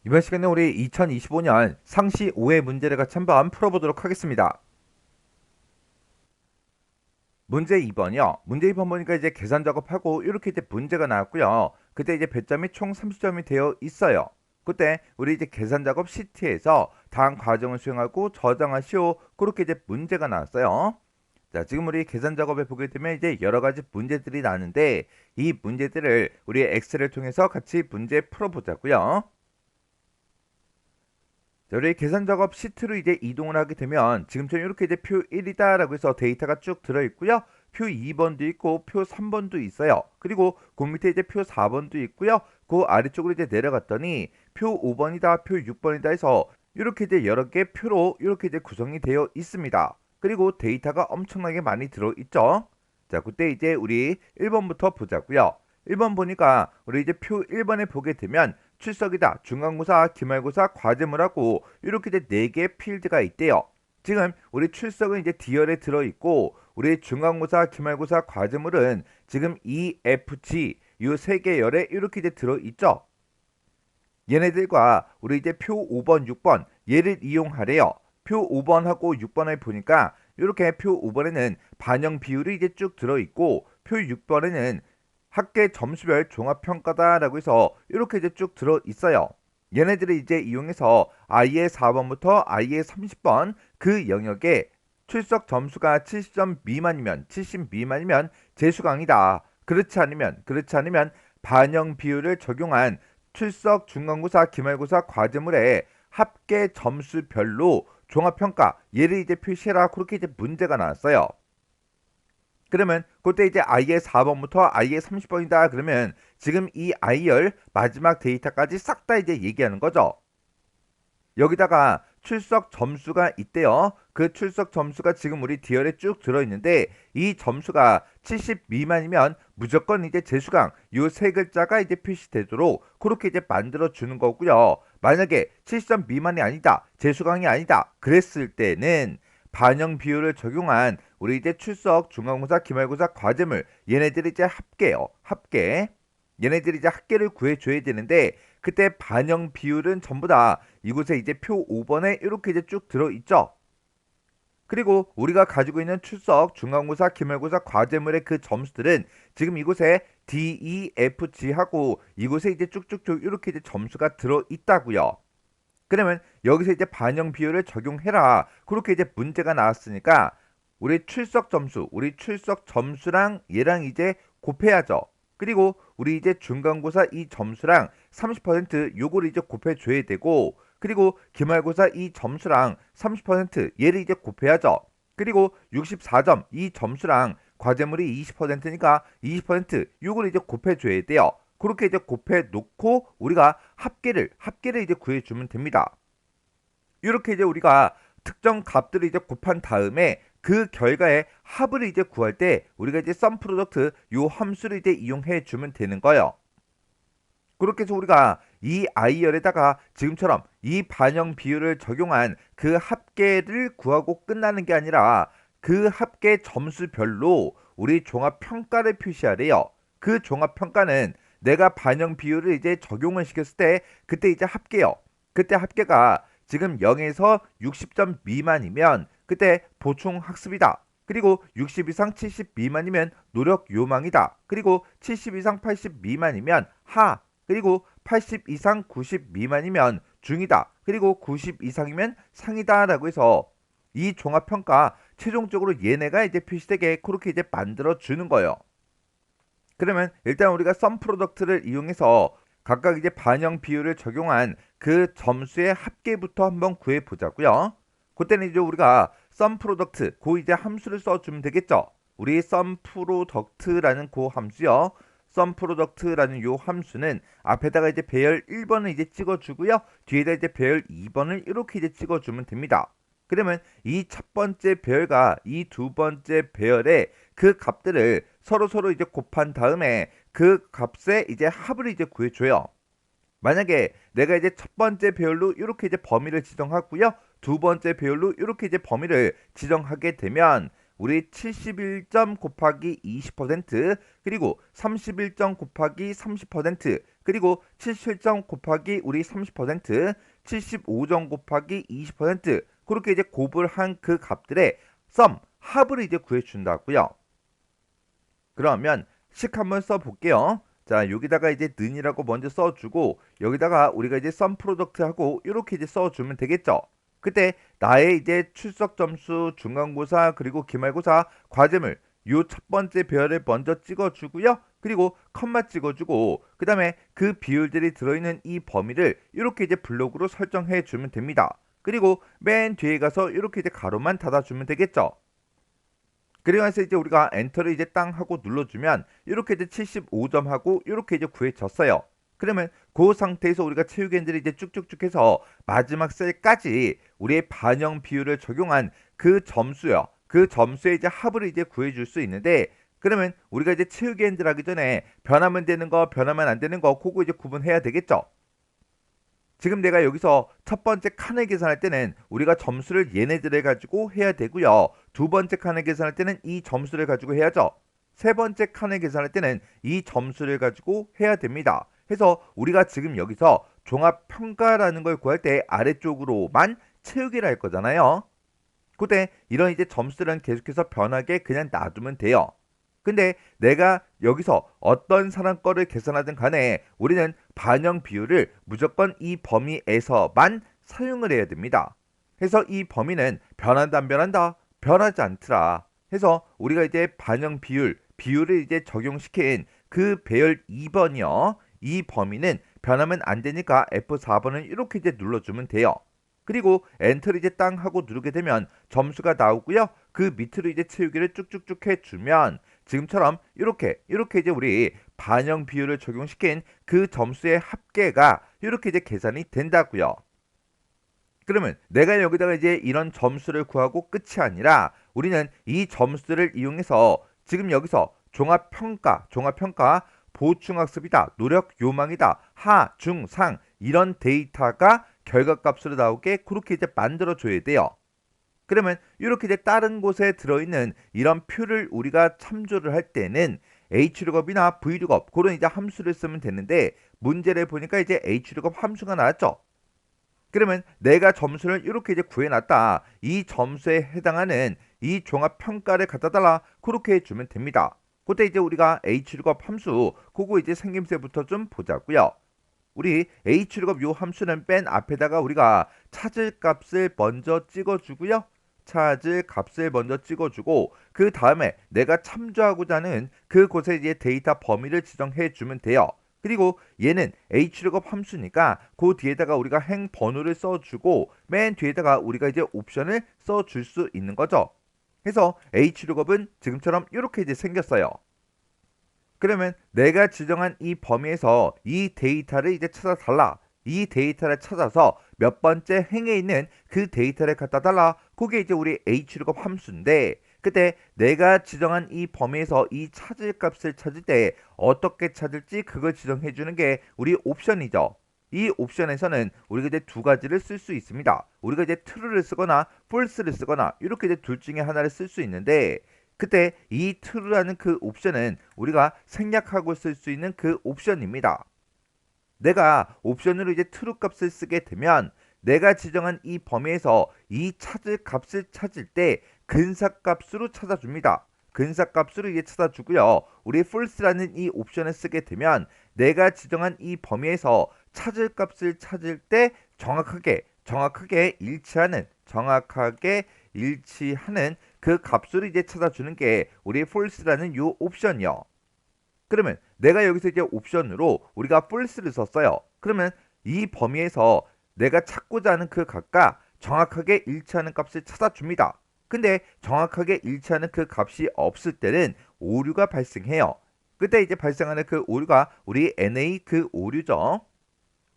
이번 시간에 우리 2025년 상시 5회 문제를 같이 한번 풀어보도록 하겠습니다. 문제 2번이요. 문제 2번 보니까 이제 계산 작업하고 이렇게 이제 문제가 나왔고요. 그때 이제 배점이 총 30점이 되어 있어요. 그때 우리 이제 계산 작업 시트에서 다음 과정을 수행하고 저장하시오. 그렇게 이제 문제가 나왔어요. 자, 지금 우리 계산 작업에 보게 되면 이제 여러 가지 문제들이 나는데 이 문제들을 우리 엑셀을 통해서 같이 문제 풀어보자고요. 자, 우리 계산 작업 시트로 이제 이동을 하게 되면 지금처럼 이렇게 이제 표 1이다라고 해서 데이터가 쭉 들어있고요. 표 2번도 있고 표 3번도 있어요. 그리고 그 밑에 이제 표 4번도 있고요. 그 아래쪽으로 이제 내려갔더니 표 5번이다, 표 6번이다 해서 이렇게 이제 여러 개 표로 이렇게 이제 구성이 되어 있습니다. 그리고 데이터가 엄청나게 많이 들어있죠. 자, 그때 이제 우리 1번부터 보자고요. 1번 보니까 우리 이제 표 1번에 보게 되면 출석이다, 중간고사, 기말고사, 과제물하고 이렇게 이제 4개 필드가 있대요. 지금 우리 출석은 이제 D열에 들어있고 우리 중간고사, 기말고사, 과제물은 지금 E, F, G 이 3개 열에 이렇게 이제 들어있죠. 얘네들과 우리 이제 표 5번, 6번 얘를 이용하래요. 표 5번하고 6번을 보니까 이렇게 표 5번에는 반영 비율이 이제 쭉 들어있고 표 6번에는 학계 점수별 종합평가다라고 해서 이렇게 이제 쭉 들어 있어요. 얘네들을 이제 이용해서 I의 4번부터 I의 30번 그 영역에 출석 점수가 70점 미만이면 70 미만이면 재수강이다. 그렇지 않으면 반영 비율을 적용한 출석 중간고사 기말고사 과제물의 합계 점수별로 종합평가 얘를 이제 표시해라. 그렇게 이제 문제가 나왔어요. 그러면 그때 이제 I의 4번부터 I의 30번이다. 그러면 지금 이 I열 마지막 데이터까지 싹 다 이제 얘기하는 거죠. 여기다가 출석 점수가 있대요. 그 출석 점수가 지금 우리 D열에 쭉 들어있는데 이 점수가 70 미만이면 무조건 이제 재수강 요 세 글자가 이제 표시되도록 그렇게 이제 만들어 주는 거고요. 만약에 70점 미만이 아니다, 재수강이 아니다 그랬을 때는 반영 비율을 적용한 우리 이제 출석 중간고사 기말고사 과제물 얘네들이 이제 합계요. 합계. 얘네들이 이제 합계를 구해줘야 되는데 그때 반영 비율은 전부 다 이곳에 이제 표 5번에 이렇게 이제 쭉 들어있죠. 그리고 우리가 가지고 있는 출석, 중간고사, 기말고사 과제물의 그 점수들은 지금 이곳에 D, E, F, G 하고 이곳에 이제 쭉쭉쭉 이렇게 이제 점수가 들어있다고요. 그러면 여기서 이제 반영 비율을 적용해라. 그렇게 이제 문제가 나왔으니까 우리 출석 점수랑 얘랑 이제 곱해야죠. 그리고 우리 이제 중간고사 이 점수랑 30% 요거를 이제 곱해줘야 되고 그리고 기말고사 이 점수랑 30% 얘를 이제 곱해야죠. 그리고 64점 이 점수랑 과제물이 20%니까 20% 요거를 이제 곱해줘야 돼요. 그렇게 이제 곱해 놓고 우리가 합계를 이제 구해주면 됩니다. 이렇게 이제 우리가 특정 값들을 이제 곱한 다음에 그 결과의 합을 이제 구할 때 우리가 이제 썸 프로덕트 요 함수를 이제 이용해 주면 되는 거예요. 그렇게 해서 우리가 이 I열에다가 지금처럼 이 반영 비율을 적용한 그 합계를 구하고 끝나는 게 아니라 그 합계 점수별로 우리 종합평가를 표시하래요. 그 종합평가는 내가 반영 비율을 이제 적용을 시켰을 때 그때 이제 합계요. 그때 합계가 지금 0에서 60점 미만이면 그때 보충 학습이다. 그리고 60 이상 70 미만이면 노력 요망이다. 그리고 70 이상 80 미만이면 하. 그리고 80 이상 90 미만이면 중이다. 그리고 90 이상이면 상이다라고 해서 이 종합평가 최종적으로 얘네가 이제 표시되게 그렇게 이제 만들어 주는 거예요. 그러면 일단 우리가 썸 프로덕트를 이용해서 각각 이제 반영 비율을 적용한 그 점수의 합계부터 한번 구해 보자고요. 그때는 이제 우리가 썸 프로덕트 그 이제 함수를 써주면 되겠죠. 우리 썸 프로덕트라는 그 함수요. 썸 프로덕트라는 요 함수는 앞에다가 이제 배열 1번을 이제 찍어주고요. 뒤에다 이제 배열 2번을 이렇게 이제 찍어주면 됩니다. 그러면 이 첫 번째 배열과 이 두 번째 배열의 그 값들을 서로 이제 곱한 다음에 그 값에 이제 합을 이제 구해줘요. 만약에 내가 이제 첫 번째 배열로 이렇게 이제 범위를 지정하고요. 두 번째 배열로 이렇게 이제 범위를 지정하게 되면 우리 71점 곱하기 20% 그리고 31점 곱하기 30% 그리고 77점 곱하기 우리 30%, 75점 곱하기 20%, 그렇게 이제 곱을 한 그 값들의 썸, 합을 이제 구해준다고요. 그러면 식 한번 써볼게요. 자, 여기다가 이제 는이라고 먼저 써주고, 여기다가 우리가 이제 썸 프로덕트하고 이렇게 이제 써주면 되겠죠. 그때 나의 이제 출석 점수, 중간고사, 그리고 기말고사 과제물 요 첫 번째 별을 먼저 찍어주고요. 그리고 컴마 찍어주고, 그 다음에 그 비율들이 들어있는 이 범위를 이렇게 이제 블록으로 설정해 주면 됩니다. 그리고 맨 뒤에 가서 이렇게 이제 가로만 닫아주면 되겠죠. 그래서 이제 우리가 엔터를 이제 땅 하고 눌러주면 이렇게 이제 75점 하고 이렇게 이제 구해졌어요. 그러면 그 상태에서 우리가 체육엔들이 이제 쭉쭉쭉 해서 마지막 셀까지 우리의 반영 비율을 적용한 그 점수요. 그 점수의 이제 합을 이제 구해줄 수 있는데, 그러면 우리가 이제 체육엔들 하기 전에 변하면 되는 거, 변하면 안 되는 거, 그거 이제 구분해야 되겠죠. 지금 내가 여기서 첫 번째 칸을 계산할 때는 우리가 점수를 얘네들을 가지고 해야 되고요. 두 번째 칸을 계산할 때는 이 점수를 가지고 해야죠. 세 번째 칸을 계산할 때는 이 점수를 가지고 해야 됩니다. 해서 우리가 지금 여기서 종합평가라는 걸 구할 때 아래쪽으로만 채우기를 할 거잖아요. 그때 이런 이제 점수는 계속해서 변하게 그냥 놔두면 돼요. 근데 내가 여기서 어떤 사람 거를 계산하든 간에 우리는 반영 비율을 무조건 이 범위에서만 사용을 해야 됩니다. 해서 이 범위는 변한다 안 변한다? 변하지 않더라. 해서 우리가 이제 반영 비율을 이제 적용시킨 그 배열 2번이요. 이 범위는 변하면 안 되니까 F4번을 이렇게 이제 눌러주면 돼요. 그리고 엔터를 이제 땅 하고 누르게 되면 점수가 나오고요. 그 밑으로 이제 채우기를 쭉쭉쭉 해주면 지금처럼 이렇게 이제 우리 반영 비율을 적용시킨 그 점수의 합계가 이렇게 이제 계산이 된다고요. 그러면 내가 여기다가 이제 이런 점수를 구하고 끝이 아니라 우리는 이 점수를 이용해서 지금 여기서 종합평가, 보충학습이다, 노력 요망이다, 하, 중, 상 이런 데이터가 결과값으로 나오게 그렇게 이제 만들어 줘야 돼요. 그러면 이렇게 이제 다른 곳에 들어있는 이런 표를 우리가 참조를 할 때는 H룩업이나 V룩업 그런 이제 함수를 쓰면 되는데, 문제를 보니까 이제 H룩업 함수가 나왔죠. 그러면 내가 점수를 이렇게 이제 구해놨다. 이 점수에 해당하는 이 종합평가를 갖다 달라. 그렇게 해주면 됩니다. 그때 이제 우리가 H룩업 함수 그거 이제 생김새부터 좀 보자고요. 우리 H룩업 요 함수는 맨 앞에다가 우리가 찾을 값을 먼저 찍어주고요. 찾을 값을 먼저 찍어주고 그 다음에 내가 참조하고자 하는 그곳에 이제 데이터 범위를 지정해 주면 돼요. 그리고 얘는 H룩업 함수니까 그 뒤에다가 우리가 행 번호를 써주고 맨 뒤에다가 우리가 이제 옵션을 써줄 수 있는 거죠. 그래서 H룩업은 지금처럼 이렇게 이제 생겼어요. 그러면 내가 지정한 이 범위에서 이 데이터를 이제 찾아달라. 이 데이터를 찾아서 몇 번째 행에 있는 그 데이터를 갖다 달라. 그게 이제 우리 H룩업 함수인데, 그때 내가 지정한 이 범위에서 이 찾을 값을 찾을 때 어떻게 찾을지 그걸 지정해 주는 게 우리 옵션이죠. 이 옵션에서는 우리가 이제 두 가지를 쓸 수 있습니다. 우리가 이제 true를 쓰거나 false를 쓰거나 이렇게 이제 둘 중에 하나를 쓸 수 있는데, 그때 이 true라는 그 옵션은 우리가 생략하고 쓸 수 있는 그 옵션입니다. 내가 옵션으로 이제 true 값을 쓰게 되면 내가 지정한 이 범위에서 이 찾을 값을 찾을 때 근사값으로 찾아줍니다. 근사값으로 이제 찾아주고요. 우리 false라는 이 옵션을 쓰게 되면 내가 지정한 이 범위에서 찾을 값을 찾을 때 정확하게 일치하는 그 값으로 이제 찾아주는 게 우리 false라는 요 옵션이요. 그러면 내가 여기서 이제 옵션으로 우리가 false를 썼어요. 그러면 이 범위에서 내가 찾고자 하는 그 값과 정확하게 일치하는 값을 찾아줍니다. 근데 정확하게 일치하는 그 값이 없을 때는 오류가 발생해요. 그때 이제 발생하는 그 오류가 우리 NA 그 오류죠.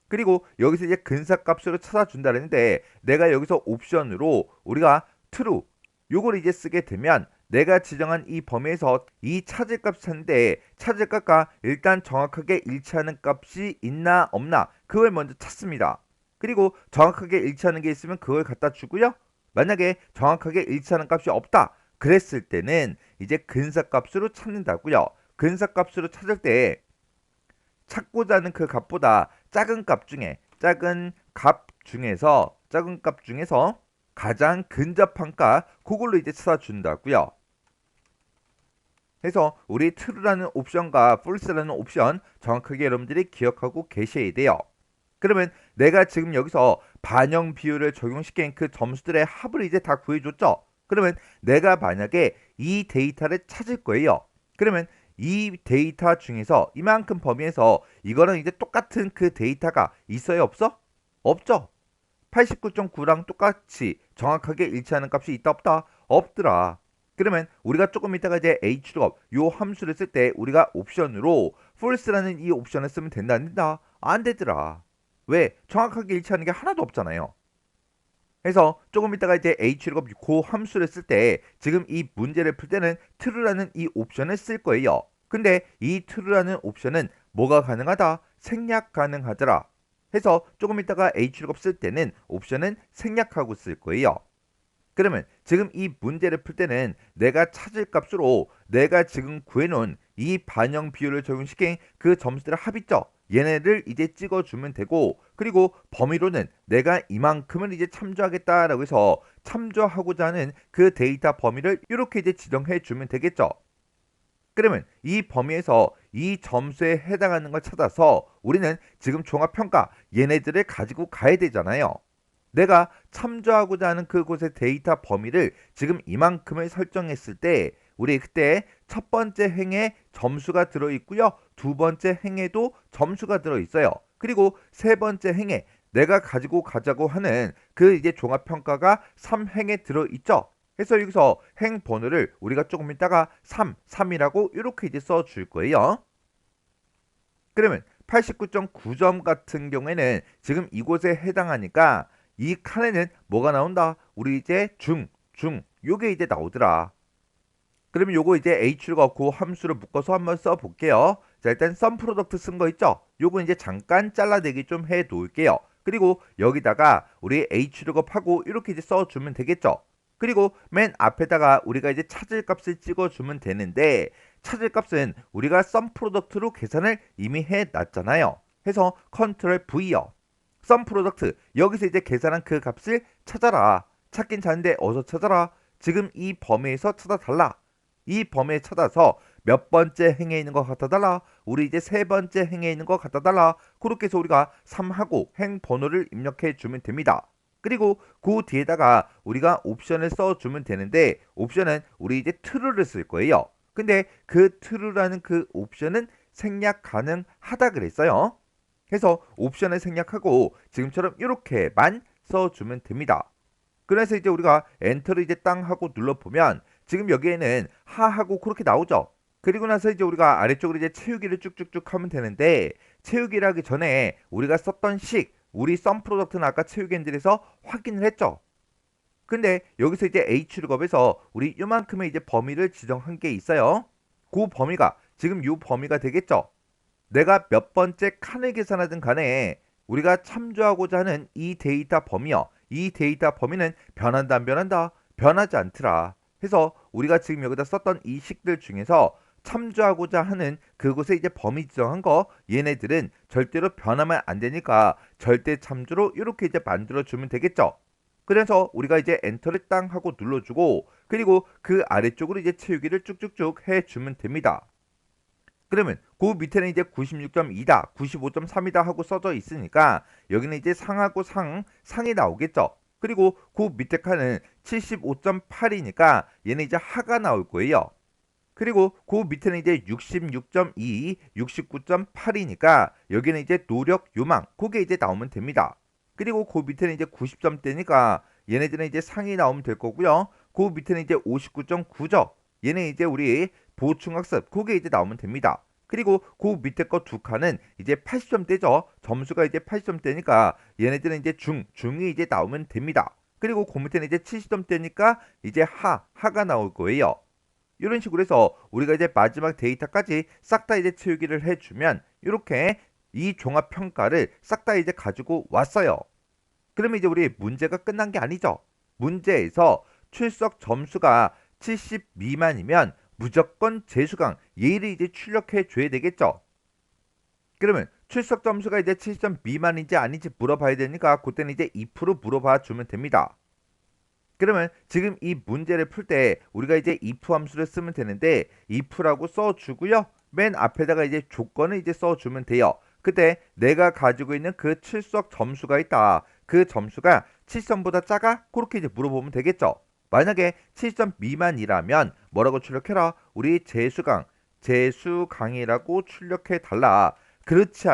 그리고 여기서 이제 근사값으로 찾아준다는데 내가 여기서 옵션으로 우리가 true 요걸 이제 쓰게 되면 내가 지정한 이 범위에서 이 찾을 값 찾는데 찾을 값과 일단 정확하게 일치하는 값이 있나 없나 그걸 먼저 찾습니다. 그리고 정확하게 일치하는 게 있으면 그걸 갖다 주고요. 만약에 정확하게 일치하는 값이 없다 그랬을 때는 이제 근사값으로 찾는다고요. 근사값으로 찾을 때 찾고자 하는 그 값보다 작은 값 중에서 가장 근접한 값 그걸로 이제 찾아준다고요. 해서 우리 true라는 옵션과 false라는 옵션 정확하게 여러분들이 기억하고 계셔야 돼요. 그러면 내가 지금 여기서 반영 비율을 적용시킨 그 점수들의 합을 이제 다 구해줬죠. 그러면 내가 만약에 이 데이터를 찾을 거예요. 그러면 이 데이터 중에서 이만큼 범위에서 이거랑 이제 똑같은 그 데이터가 있어요, 없어? 없죠. 89.9랑 똑같이 정확하게 일치하는 값이 있다 없다? 없더라. 그러면 우리가 조금 이따가 이제 href 요 함수를 쓸 때 우리가 옵션으로 false라는 이 옵션을 쓰면 된다 안 된다? 안 되더라. 왜? 정확하게 일치하는 게 하나도 없잖아요. 그래서 조금 이따가 이제 href 그 함수를 쓸 때 지금 이 문제를 풀 때는 true라는 이 옵션을 쓸 거예요. 근데 이 true라는 옵션은 뭐가 가능하다? 생략 가능하더라. 해서 조금 이따가 href 쓸 때는 옵션은 생략하고 쓸 거예요. 그러면 지금 이 문제를 풀 때는 내가 찾을 값으로 내가 지금 구해놓은 이 반영 비율을 적용시킨 그 점수들의 합 있죠. 얘네를 이제 찍어주면 되고, 그리고 범위로는 내가 이만큼을 이제 참조하겠다라고 해서 참조하고자 하는 그 데이터 범위를 이렇게 이제 지정해 주면 되겠죠. 그러면 이 범위에서 이 점수에 해당하는 걸 찾아서 우리는 지금 종합평가 얘네들을 가지고 가야 되잖아요. 내가 참조하고자 하는 그곳의 데이터 범위를 지금 이만큼을 설정했을 때 우리 그때 첫 번째 행에 점수가 들어있고요. 두 번째 행에도 점수가 들어있어요. 그리고 세 번째 행에 내가 가지고 가자고 하는 그 이제 종합평가가 3행에 들어있죠. 그래서 여기서 행 번호를 우리가 조금 이따가 3이라고 이렇게 이제 써줄 거예요. 그러면 89.9점 같은 경우에는 지금 이곳에 해당하니까 이 칸에는 뭐가 나온다? 우리 이제 요게 이제 나오더라. 그러면 요거 이제 h가 없고 함수를 묶어서 한번 써볼게요. 자, 일단 sum product 쓴 거 있죠? 요거 이제 잠깐 잘라내기 좀 해 놓을게요. 그리고 여기다가 우리 hlookup하고 이렇게 이제 써주면 되겠죠? 그리고 맨 앞에다가 우리가 이제 찾을 값을 찍어주면 되는데 찾을 값은 우리가 sum product로 계산을 이미 해 놨잖아요. 해서 컨트롤 V요. sum product 여기서 이제 계산한 그 값을 찾아라. 찾긴 찾는데 어디서 찾아라? 지금 이 범위에서 찾아달라. 이 범위에 찾아서 몇 번째 행에 있는 것 같아 달라. 우리 이제 세 번째 행에 있는 것 같아 달라. 그렇게 해서 우리가 3하고 행 번호를 입력해 주면 됩니다. 그리고 그 뒤에다가 우리가 옵션을 써주면 되는데 옵션은 우리 이제 true를 쓸 거예요. 근데 그 true라는 그 옵션은 생략 가능하다 그랬어요. 해서 옵션을 생략하고 지금처럼 이렇게만 써주면 됩니다. 그래서 이제 우리가 엔터를 이제 땅 하고 눌러보면 지금 여기에는 하하고 그렇게 나오죠. 그리고 나서 이제 우리가 아래쪽으로 이제 채우기를 쭉쭉쭉 하면 되는데 채우기를 하기 전에 우리가 썼던 식 우리 썸 프로덕트는 아까 채우기 엔들에서 확인을 했죠. 근데 여기서 이제 hlookup에서 우리 이만큼의 이제 범위를 지정한 게 있어요. 그 범위가 지금 이 범위가 되겠죠. 내가 몇 번째 칸을 계산하든 간에 우리가 참조하고자 하는 이 데이터 범위요. 이 데이터 범위는 변한다 안 변한다? 변하지 않더라. 해서 우리가 지금 여기다 썼던 이 식들 중에서 참조하고자 하는 그곳에 이제 범위 지정한 거 얘네들은 절대로 변하면 안 되니까 절대 참조로 이렇게 이제 만들어 주면 되겠죠. 그래서 우리가 이제 엔터를 땅 하고 눌러주고 그리고 그 아래쪽으로 이제 채우기를 쭉쭉쭉 해주면 됩니다. 그러면 그 밑에는 이제 96.2다, 95.3이다 하고 써져 있으니까 여기는 이제 상하고 상이 나오겠죠. 그리고 그 밑에 칸은 75.8이니까 얘는 이제 하가 나올 거예요. 그리고 그 밑에는 이제 66.2, 69.8이니까 여기는 이제 노력, 요망 그게 이제 나오면 됩니다. 그리고 그 밑에는 이제 90점대니까 얘네들은 이제 상이 나오면 될 거고요. 그 밑에는 이제 59.9죠. 얘는 이제 우리 보충학습 그게 이제 나오면 됩니다. 그리고 그 밑에 거 두 칸은 이제 80점대죠. 점수가 이제 80점대니까 얘네들은 이제 중이 이제 나오면 됩니다. 그리고 그 밑에는 이제 70점대니까 이제 하가 나올 거예요. 이런 식으로 해서 우리가 이제 마지막 데이터까지 싹 다 이제 채우기를 해주면 이렇게 이 종합 평가를 싹 다 이제 가지고 왔어요. 그러면 이제 우리 문제가 끝난 게 아니죠. 문제에서 출석 점수가 70 미만이면 무조건 재수강 얘를 이제 출력해 줘야 되겠죠. 그러면 출석 점수가 이제 70점 미만인지 아닌지 물어봐야 되니까 그때는 이제 if로 물어봐 주면 됩니다. 그러면 지금 이 문제를 풀 때 우리가 이제 if 함수를 쓰면 되는데 if라고 써주고요. 맨 앞에다가 이제 조건을 이제 써주면 돼요. 그때 내가 가지고 있는 그 출석 점수가 있다. 그 점수가 70점보다 작아? 그렇게 이제 물어보면 되겠죠. 만약에 70점 미만이라면 뭐라고 출력해라? 우리 재수강이라고 출력해 달라. 그렇지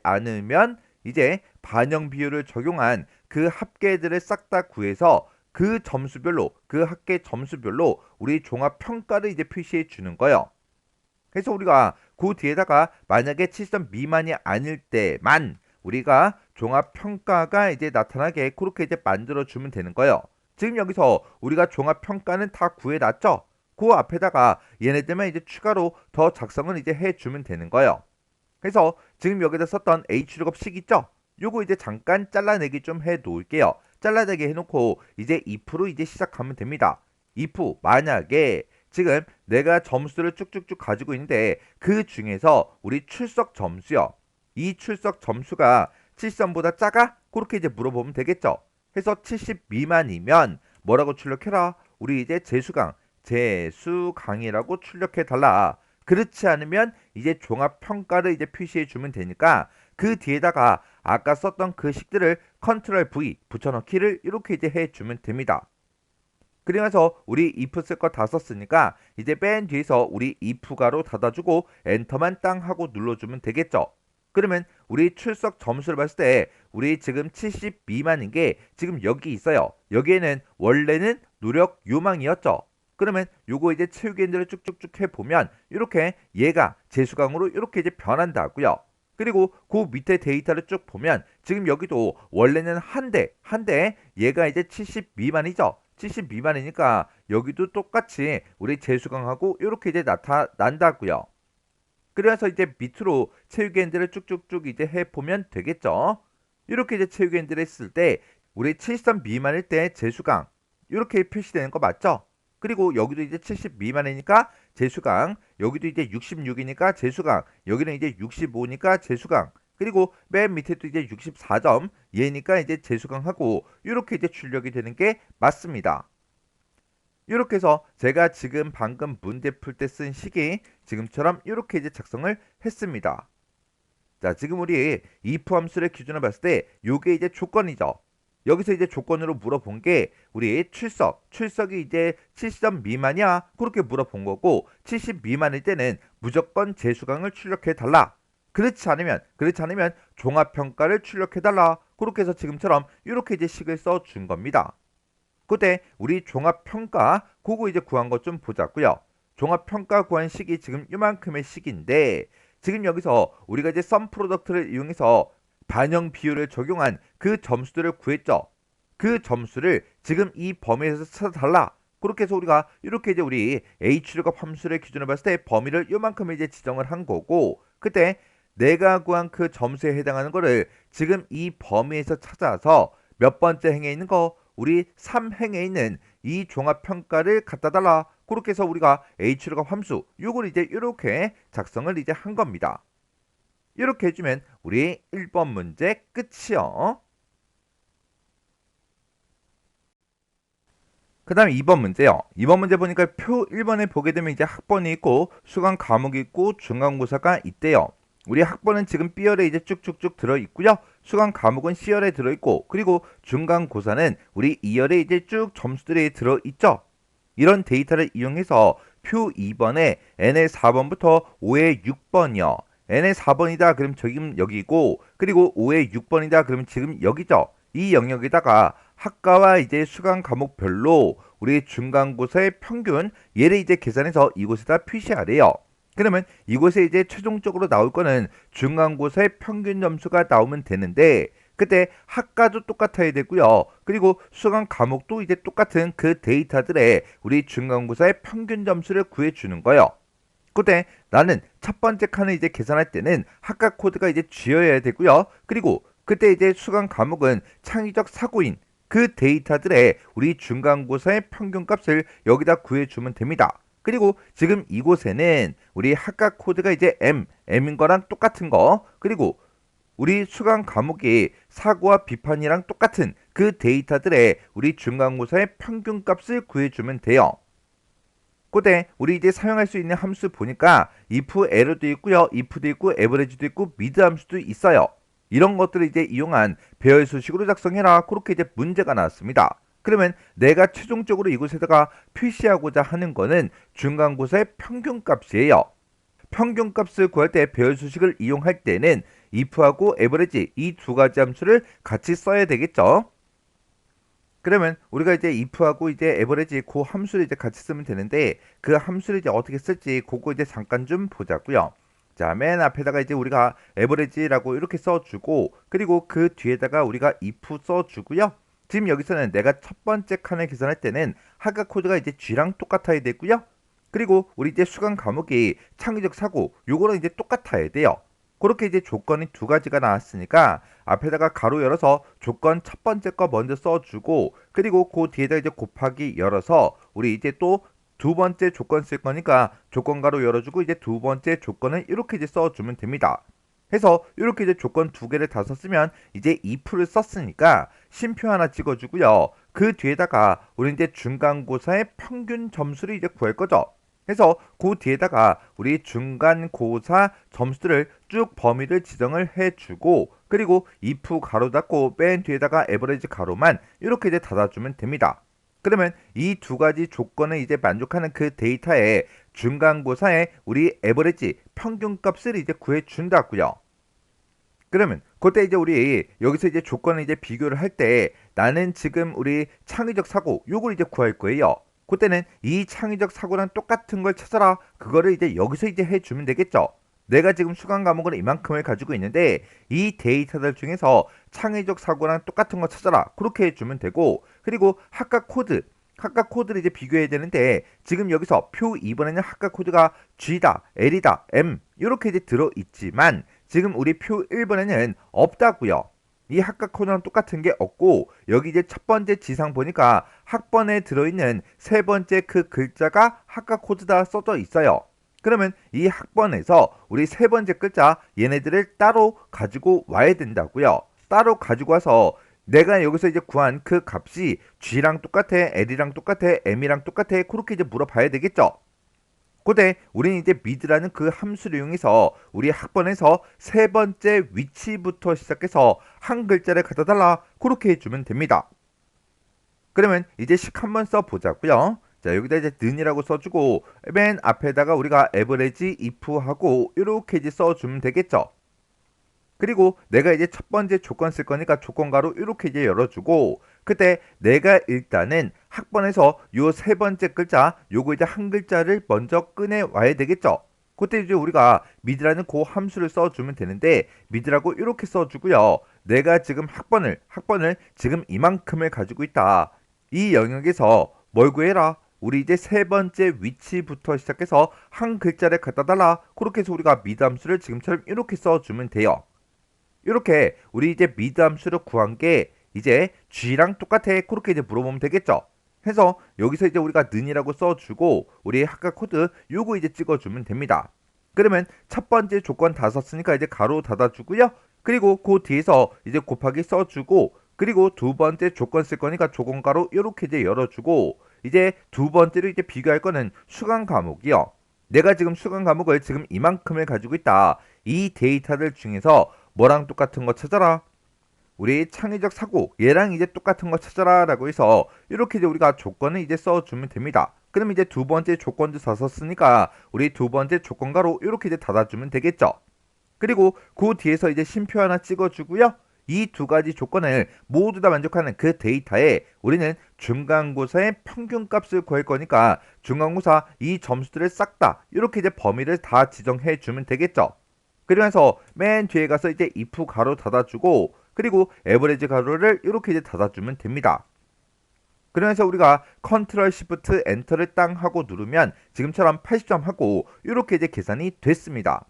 않으면 이제 반영 비율을 적용한 그 합계들을 싹 다 구해서 그 점수별로 그 합계 점수별로 우리 종합 평가를 이제 표시해 주는 거예요. 그래서 우리가 그 뒤에다가 만약에 70점 미만이 아닐 때만 우리가 종합 평가가 이제 나타나게 그렇게 이제 만들어 주면 되는 거예요. 지금 여기서 우리가 종합 평가는 다 구해 놨죠. 그 앞에다가 얘네들만 이제 추가로 더 작성을 이제 해 주면 되는 거예요. 그래서 지금 여기다 썼던 H룩업식 있죠? 요거 이제 잠깐 잘라내기 좀 해 놓을게요. 잘라내기 해놓고 이제 if로 이제 시작하면 됩니다. if 만약에 지금 내가 점수를 쭉쭉쭉 가지고 있는데 그 중에서 우리 출석 점수요. 이 출석 점수가 70점보다 작아? 그렇게 이제 물어보면 되겠죠. 해서 70 미만이면 뭐라고 출력해라? 우리 이제 재수강이라고 출력해 달라. 그렇지 않으면 이제 종합평가를 이제 표시해 주면 되니까 그 뒤에다가 아까 썼던 그 식들을 컨트롤 V 붙여넣기를 이렇게 이제 해 주면 됩니다. 그러면서 우리 if 쓸 거 다 썼으니까 이제 맨 뒤에서 우리 if 가로 닫아주고 엔터만 땅 하고 눌러주면 되겠죠. 그러면 우리 출석 점수를 봤을 때 우리 지금 70 미만인 게 지금 여기 있어요. 여기에는 원래는 노력 요망이었죠. 그러면 요거 이제 채우기엔들을 쭉쭉쭉 해보면 이렇게 얘가 재수강으로 이렇게 이제 변한다고요. 그리고 그 밑에 데이터를 쭉 보면 지금 여기도 원래는 한대 얘가 이제 70 미만이죠. 70 미만이니까 여기도 똑같이 우리 재수강하고 이렇게 이제 나타난다고요. 그래서 이제 밑으로 채우기엔들을 쭉쭉쭉 이제 해보면 되겠죠. 이렇게 이제 채우기엔들을 했을 때 우리 73 미만일 때 재수강 이렇게 표시되는 거 맞죠? 그리고 여기도 이제 70 미만이니까 재수강, 여기도 이제 66이니까 재수강, 여기는 이제 65니까 재수강, 그리고 맨 밑에도 이제 64점 얘니까 이제 재수강하고 이렇게 이제 출력이 되는 게 맞습니다. 이렇게 해서 제가 지금 방금 문제 풀 때 쓴 식이 지금처럼 이렇게 이제 작성을 했습니다. 자, 지금 우리 if 함수를 기준으로 봤을 때 요게 이제 조건이죠. 여기서 이제 조건으로 물어본 게 우리 출석이 이제 70점 미만이야? 그렇게 물어본 거고 70 미만일 때는 무조건 재수강을 출력해 달라. 그렇지 않으면 종합평가를 출력해 달라. 그렇게 해서 지금처럼 이렇게 이제 식을 써 준 겁니다. 그때 우리 종합평가 그거 이제 구한 것 좀 보자고요. 종합평가 구한 식이 지금 이만큼의 식인데 지금 여기서 우리가 이제 썸 프로덕트를 이용해서 반영 비율을 적용한 그 점수들을 구했죠. 그 점수를 지금 이 범위에서 찾아달라. 그렇게 해서 우리가 이렇게 이제 우리 H룩업 함수를 기준으로 봤을 때 범위를 요만큼 이제 지정을 한 거고 그때 내가 구한 그 점수에 해당하는 거를 지금 이 범위에서 찾아서 몇 번째 행에 있는 거 우리 3행에 있는 이 종합평가를 갖다 달라. 그렇게 해서 우리가 H룩업 함수 요걸 이제 이렇게 작성을 이제 한 겁니다. 이렇게 해주면 우리 1번 문제 끝이요. 그 다음에 2번 문제요. 2번 문제 보니까 표 1번에 보게 되면 이제 학번이 있고 수강 과목이 있고 중간고사가 있대요. 우리 학번은 지금 B열에 이제 쭉쭉쭉 들어있고요. 수강 과목은 C열에 들어있고 그리고 중간고사는 우리 2열에 이제 쭉 점수들이 들어있죠. 이런 데이터를 이용해서 표 2번에 N의 4번부터 5의 6번이요. N의 4번이다 그럼 지금 여기고 그리고 5의 6번이다 그러면 지금 여기죠. 이 영역에다가 학과와 이제 수강 과목별로 우리 중간고사의 평균 얘를 이제 계산해서 이곳에다 표시하래요. 그러면 이곳에 이제 최종적으로 나올 거는 중간고사의 평균 점수가 나오면 되는데 그때 학과도 똑같아야 되고요. 그리고 수강 과목도 이제 똑같은 그 데이터들에 우리 중간고사의 평균 점수를 구해주는 거예요. 그때 나는 첫 번째 칸을 이제 계산할 때는 학과 코드가 이제 쥐어야 되고요. 그리고 그때 이제 수강 과목은 창의적 사고인 그 데이터들의 우리 중간고사의 평균값을 여기다 구해주면 됩니다. 그리고 지금 이곳에는 우리 학과 코드가 이제 M인 거랑 똑같은 거, 그리고 우리 수강 과목이 사고와 비판이랑 똑같은 그 데이터들의 우리 중간고사의 평균값을 구해주면 돼요. 그때 우리 이제 사용할 수 있는 함수 보니까 if error도 있고요, if도 있고 average도 있고 mid 함수도 있어요. 이런 것들을 이제 이용한 배열 수식으로 작성해라, 그렇게 이제 문제가 나왔습니다. 그러면 내가 최종적으로 이곳에다가 표시하고자 하는 거는 중간고사의 평균값이에요. 평균값을 구할 때 배열 수식을 이용할 때는 if하고 average 이 두 가지 함수를 같이 써야 되겠죠. 그러면 우리가 이제 if하고 이제 average 그 함수를 이제 같이 쓰면 되는데, 그 함수를 이제 어떻게 쓸지 그거 이제 잠깐 좀 보자고요. 자, 맨 앞에다가 이제 우리가 average라고 이렇게 써주고, 그리고 그 뒤에다가 우리가 if 써주고요. 지금 여기서는 내가 첫 번째 칸을 계산할 때는 하가 코드가 이제 G랑 똑같아야 되고요. 그리고 우리 이제 수강 과목이 창의적 사고 요거는 이제 똑같아야 돼요. 그렇게 이제 조건이 두 가지가 나왔으니까 앞에다가 가로 열어서 조건 첫 번째 거 먼저 써주고, 그리고 그 뒤에다 이제 곱하기 열어서 우리 이제 또 두 번째 조건 쓸 거니까 조건 가로 열어주고 이제 두 번째 조건을 이렇게 이제 써주면 됩니다. 해서 이렇게 이제 조건 두 개를 다 썼으면 이제 if를 썼으니까 쉼표 하나 찍어주고요. 그 뒤에다가 우리 이제 중간고사의 평균 점수를 이제 구할 거죠. 해서 그 뒤에다가 우리 중간고사 점수들을 쭉 범위를 지정을 해주고, 그리고 if 가로 닫고 맨 뒤에다가 average 가로만 이렇게 이제 닫아주면 됩니다. 그러면 이 두 가지 조건을 이제 만족하는 그 데이터의 중간고사의 우리 average 평균값을 이제 구해준다고요. 그러면 그때 이제 우리 여기서 이제 조건을 이제 비교를 할 때 나는 지금 우리 창의적 사고 요걸 이제 구할 거예요. 그때는 이 창의적 사고랑 똑같은 걸 찾아라, 그거를 이제 여기서 이제 해주면 되겠죠. 내가 지금 수강 과목을 이만큼을 가지고 있는데 이 데이터들 중에서 창의적 사고랑 똑같은 거 찾아라, 그렇게 해주면 되고, 그리고 학과 코드를 이제 비교해야 되는데 지금 여기서 표 2번에는 학과 코드가 G다, L이다, M 이렇게 이제 들어있지만 지금 우리 표 1번에는 없다고요. 이 학과 코드랑 똑같은 게 없고, 여기 이제 첫 번째 지상 보니까 학번에 들어있는 세 번째 그 글자가 학과 코드다 써져 있어요. 그러면 이 학번에서 우리 세 번째 글자 얘네들을 따로 가지고 와야 된다고요. 따로 가지고 와서 내가 여기서 이제 구한 그 값이 G랑 똑같아, L이랑 똑같아, M이랑 똑같아, 그렇게 이제 물어봐야 되겠죠. 그때 우리는 이제 mid라는 그 함수를 이용해서 우리 학번에서 세 번째 위치부터 시작해서 한 글자를 갖다 달라, 그렇게 해주면 됩니다. 그러면 이제 식 한번 써보자고요. 자, 여기다 이제 는이라고 써주고 맨 앞에다가 우리가 average if하고 이렇게 이제 써주면 되겠죠. 그리고 내가 이제 첫 번째 조건 쓸 거니까 조건 가로 이렇게 이제 열어주고, 그때 내가 일단은 학번에서 요 세 번째 글자 요거 이제 한 글자를 먼저 꺼내 와야 되겠죠. 그때 이제 우리가 mid라는 그 함수를 써주면 되는데 mid라고 이렇게 써주고요. 내가 지금 학번을 지금 이만큼을 가지고 있다. 이 영역에서 뭘 구해라? 우리 이제 세 번째 위치부터 시작해서 한 글자를 갖다 달라. 그렇게 해서 우리가 mid 함수를 지금처럼 이렇게 써주면 돼요. 이렇게 우리 이제 mid 함수를 구한 게 이제 G랑 똑같아, 그렇게 이제 물어보면 되겠죠. 해서 여기서 이제 우리가 는이라고 써주고 우리 학과 코드 요거 이제 찍어주면 됩니다. 그러면 첫 번째 조건 다 썼으니까 이제 가로 닫아주고요. 그리고 그 뒤에서 이제 곱하기 써주고, 그리고 두 번째 조건 쓸 거니까 조건 가로 이렇게 이제 열어주고, 이제 두 번째로 이제 비교할 거는 수강 과목이요. 내가 지금 수강 과목을 지금 이만큼을 가지고 있다. 이 데이터들 중에서 뭐랑 똑같은 거 찾아라. 우리 창의적 사고 얘랑 이제 똑같은 거 찾아라 라고 해서 이렇게 이제 우리가 조건을 이제 써주면 됩니다. 그럼 이제 두 번째 조건도 다 썼으니까 우리 두 번째 조건가로 이렇게 이제 닫아주면 되겠죠. 그리고 그 뒤에서 이제 쉼표 하나 찍어주고요. 이 두 가지 조건을 모두 다 만족하는 그 데이터에 우리는 중간고사의 평균값을 구할 거니까 중간고사 이 점수들을 싹 다 이렇게 이제 범위를 다 지정해 주면 되겠죠. 그러면서 맨 뒤에 가서 이제 if 가로 닫아주고, 그리고 에버리지 가로를 이렇게 이제 닫아주면 됩니다. 그러면서 우리가 컨트롤 시프트 엔터를 땅 하고 누르면 지금처럼 80점 하고 이렇게 이제 계산이 됐습니다.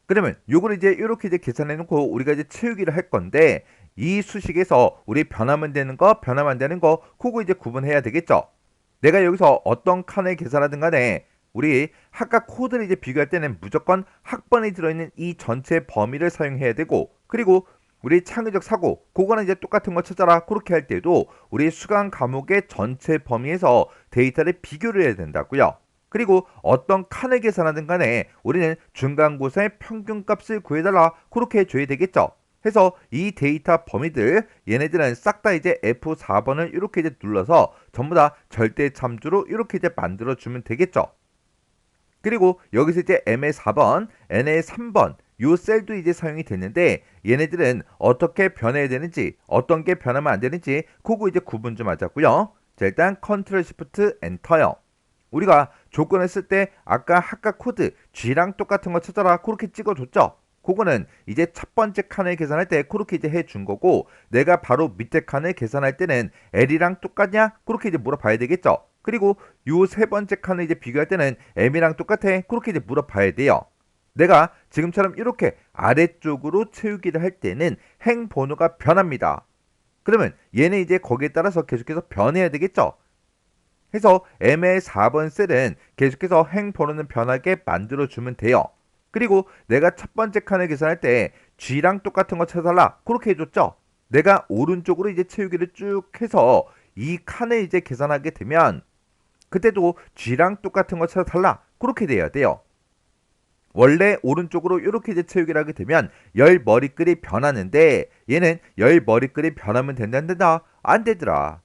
그러면 요걸 이제 이렇게 이제 계산해 놓고 우리가 이제 채우기를 할 건데, 이 수식에서 우리 변하면 되는 거, 변하면 안 되는 거, 그거 이제 구분해야 되겠죠. 내가 여기서 어떤 칸을 계산하든 간에 우리 학과 코드를 이제 비교할 때는 무조건 학번이 들어있는 이 전체 범위를 사용해야 되고, 그리고 우리 창의적 사고 그거는 이제 똑같은 거 찾아라 그렇게 할 때도 우리 수강 과목의 전체 범위에서 데이터를 비교를 해야 된다고요. 그리고 어떤 칸을 계산하든 간에 우리는 중간고사의 평균값을 구해달라 그렇게 해줘야 되겠죠. 해서 이 데이터 범위들 얘네들은 싹 다 이제 F4번을 이렇게 이제 눌러서 전부 다 절대 참조로 이렇게 이제 만들어 주면 되겠죠. 그리고 여기서 이제 M의 4번, N의 3번 요 셀도 이제 사용이 됐는데 얘네들은 어떻게 변해야 되는지 어떤 게 변하면 안 되는지 그거 이제 구분 좀 하자고요. 자, 일단 컨트롤 시프트 엔터요. 우리가 조건을 쓸 때 아까 학과 코드 G랑 똑같은 거 찾아라 그렇게 찍어줬죠. 그거는 이제 첫 번째 칸을 계산할 때 그렇게 이제 해준 거고, 내가 바로 밑에 칸을 계산할 때는 L이랑 똑같냐 그렇게 이제 물어봐야 되겠죠. 그리고 요 세 번째 칸을 이제 비교할 때는 M이랑 똑같아 그렇게 이제 물어봐야 돼요. 내가 지금처럼 이렇게 아래쪽으로 채우기를 할 때는 행 번호가 변합니다. 그러면 얘는 이제 거기에 따라서 계속해서 변해야 되겠죠. 해서 M의 4번 셀은 계속해서 행 번호는 변하게 만들어주면 돼요. 그리고 내가 첫 번째 칸을 계산할 때 G랑 똑같은 거 찾아달라 그렇게 해줬죠. 내가 오른쪽으로 이제 채우기를 쭉 해서 이 칸을 이제 계산하게 되면 그때도 G랑 똑같은 거 찾아달라 그렇게 돼야 돼요. 원래 오른쪽으로 이렇게 이제 채우기를 하게 되면 열 머리글이 변하는데 얘는 열 머리글이 변하면 된다 안 된다? 안 되더라.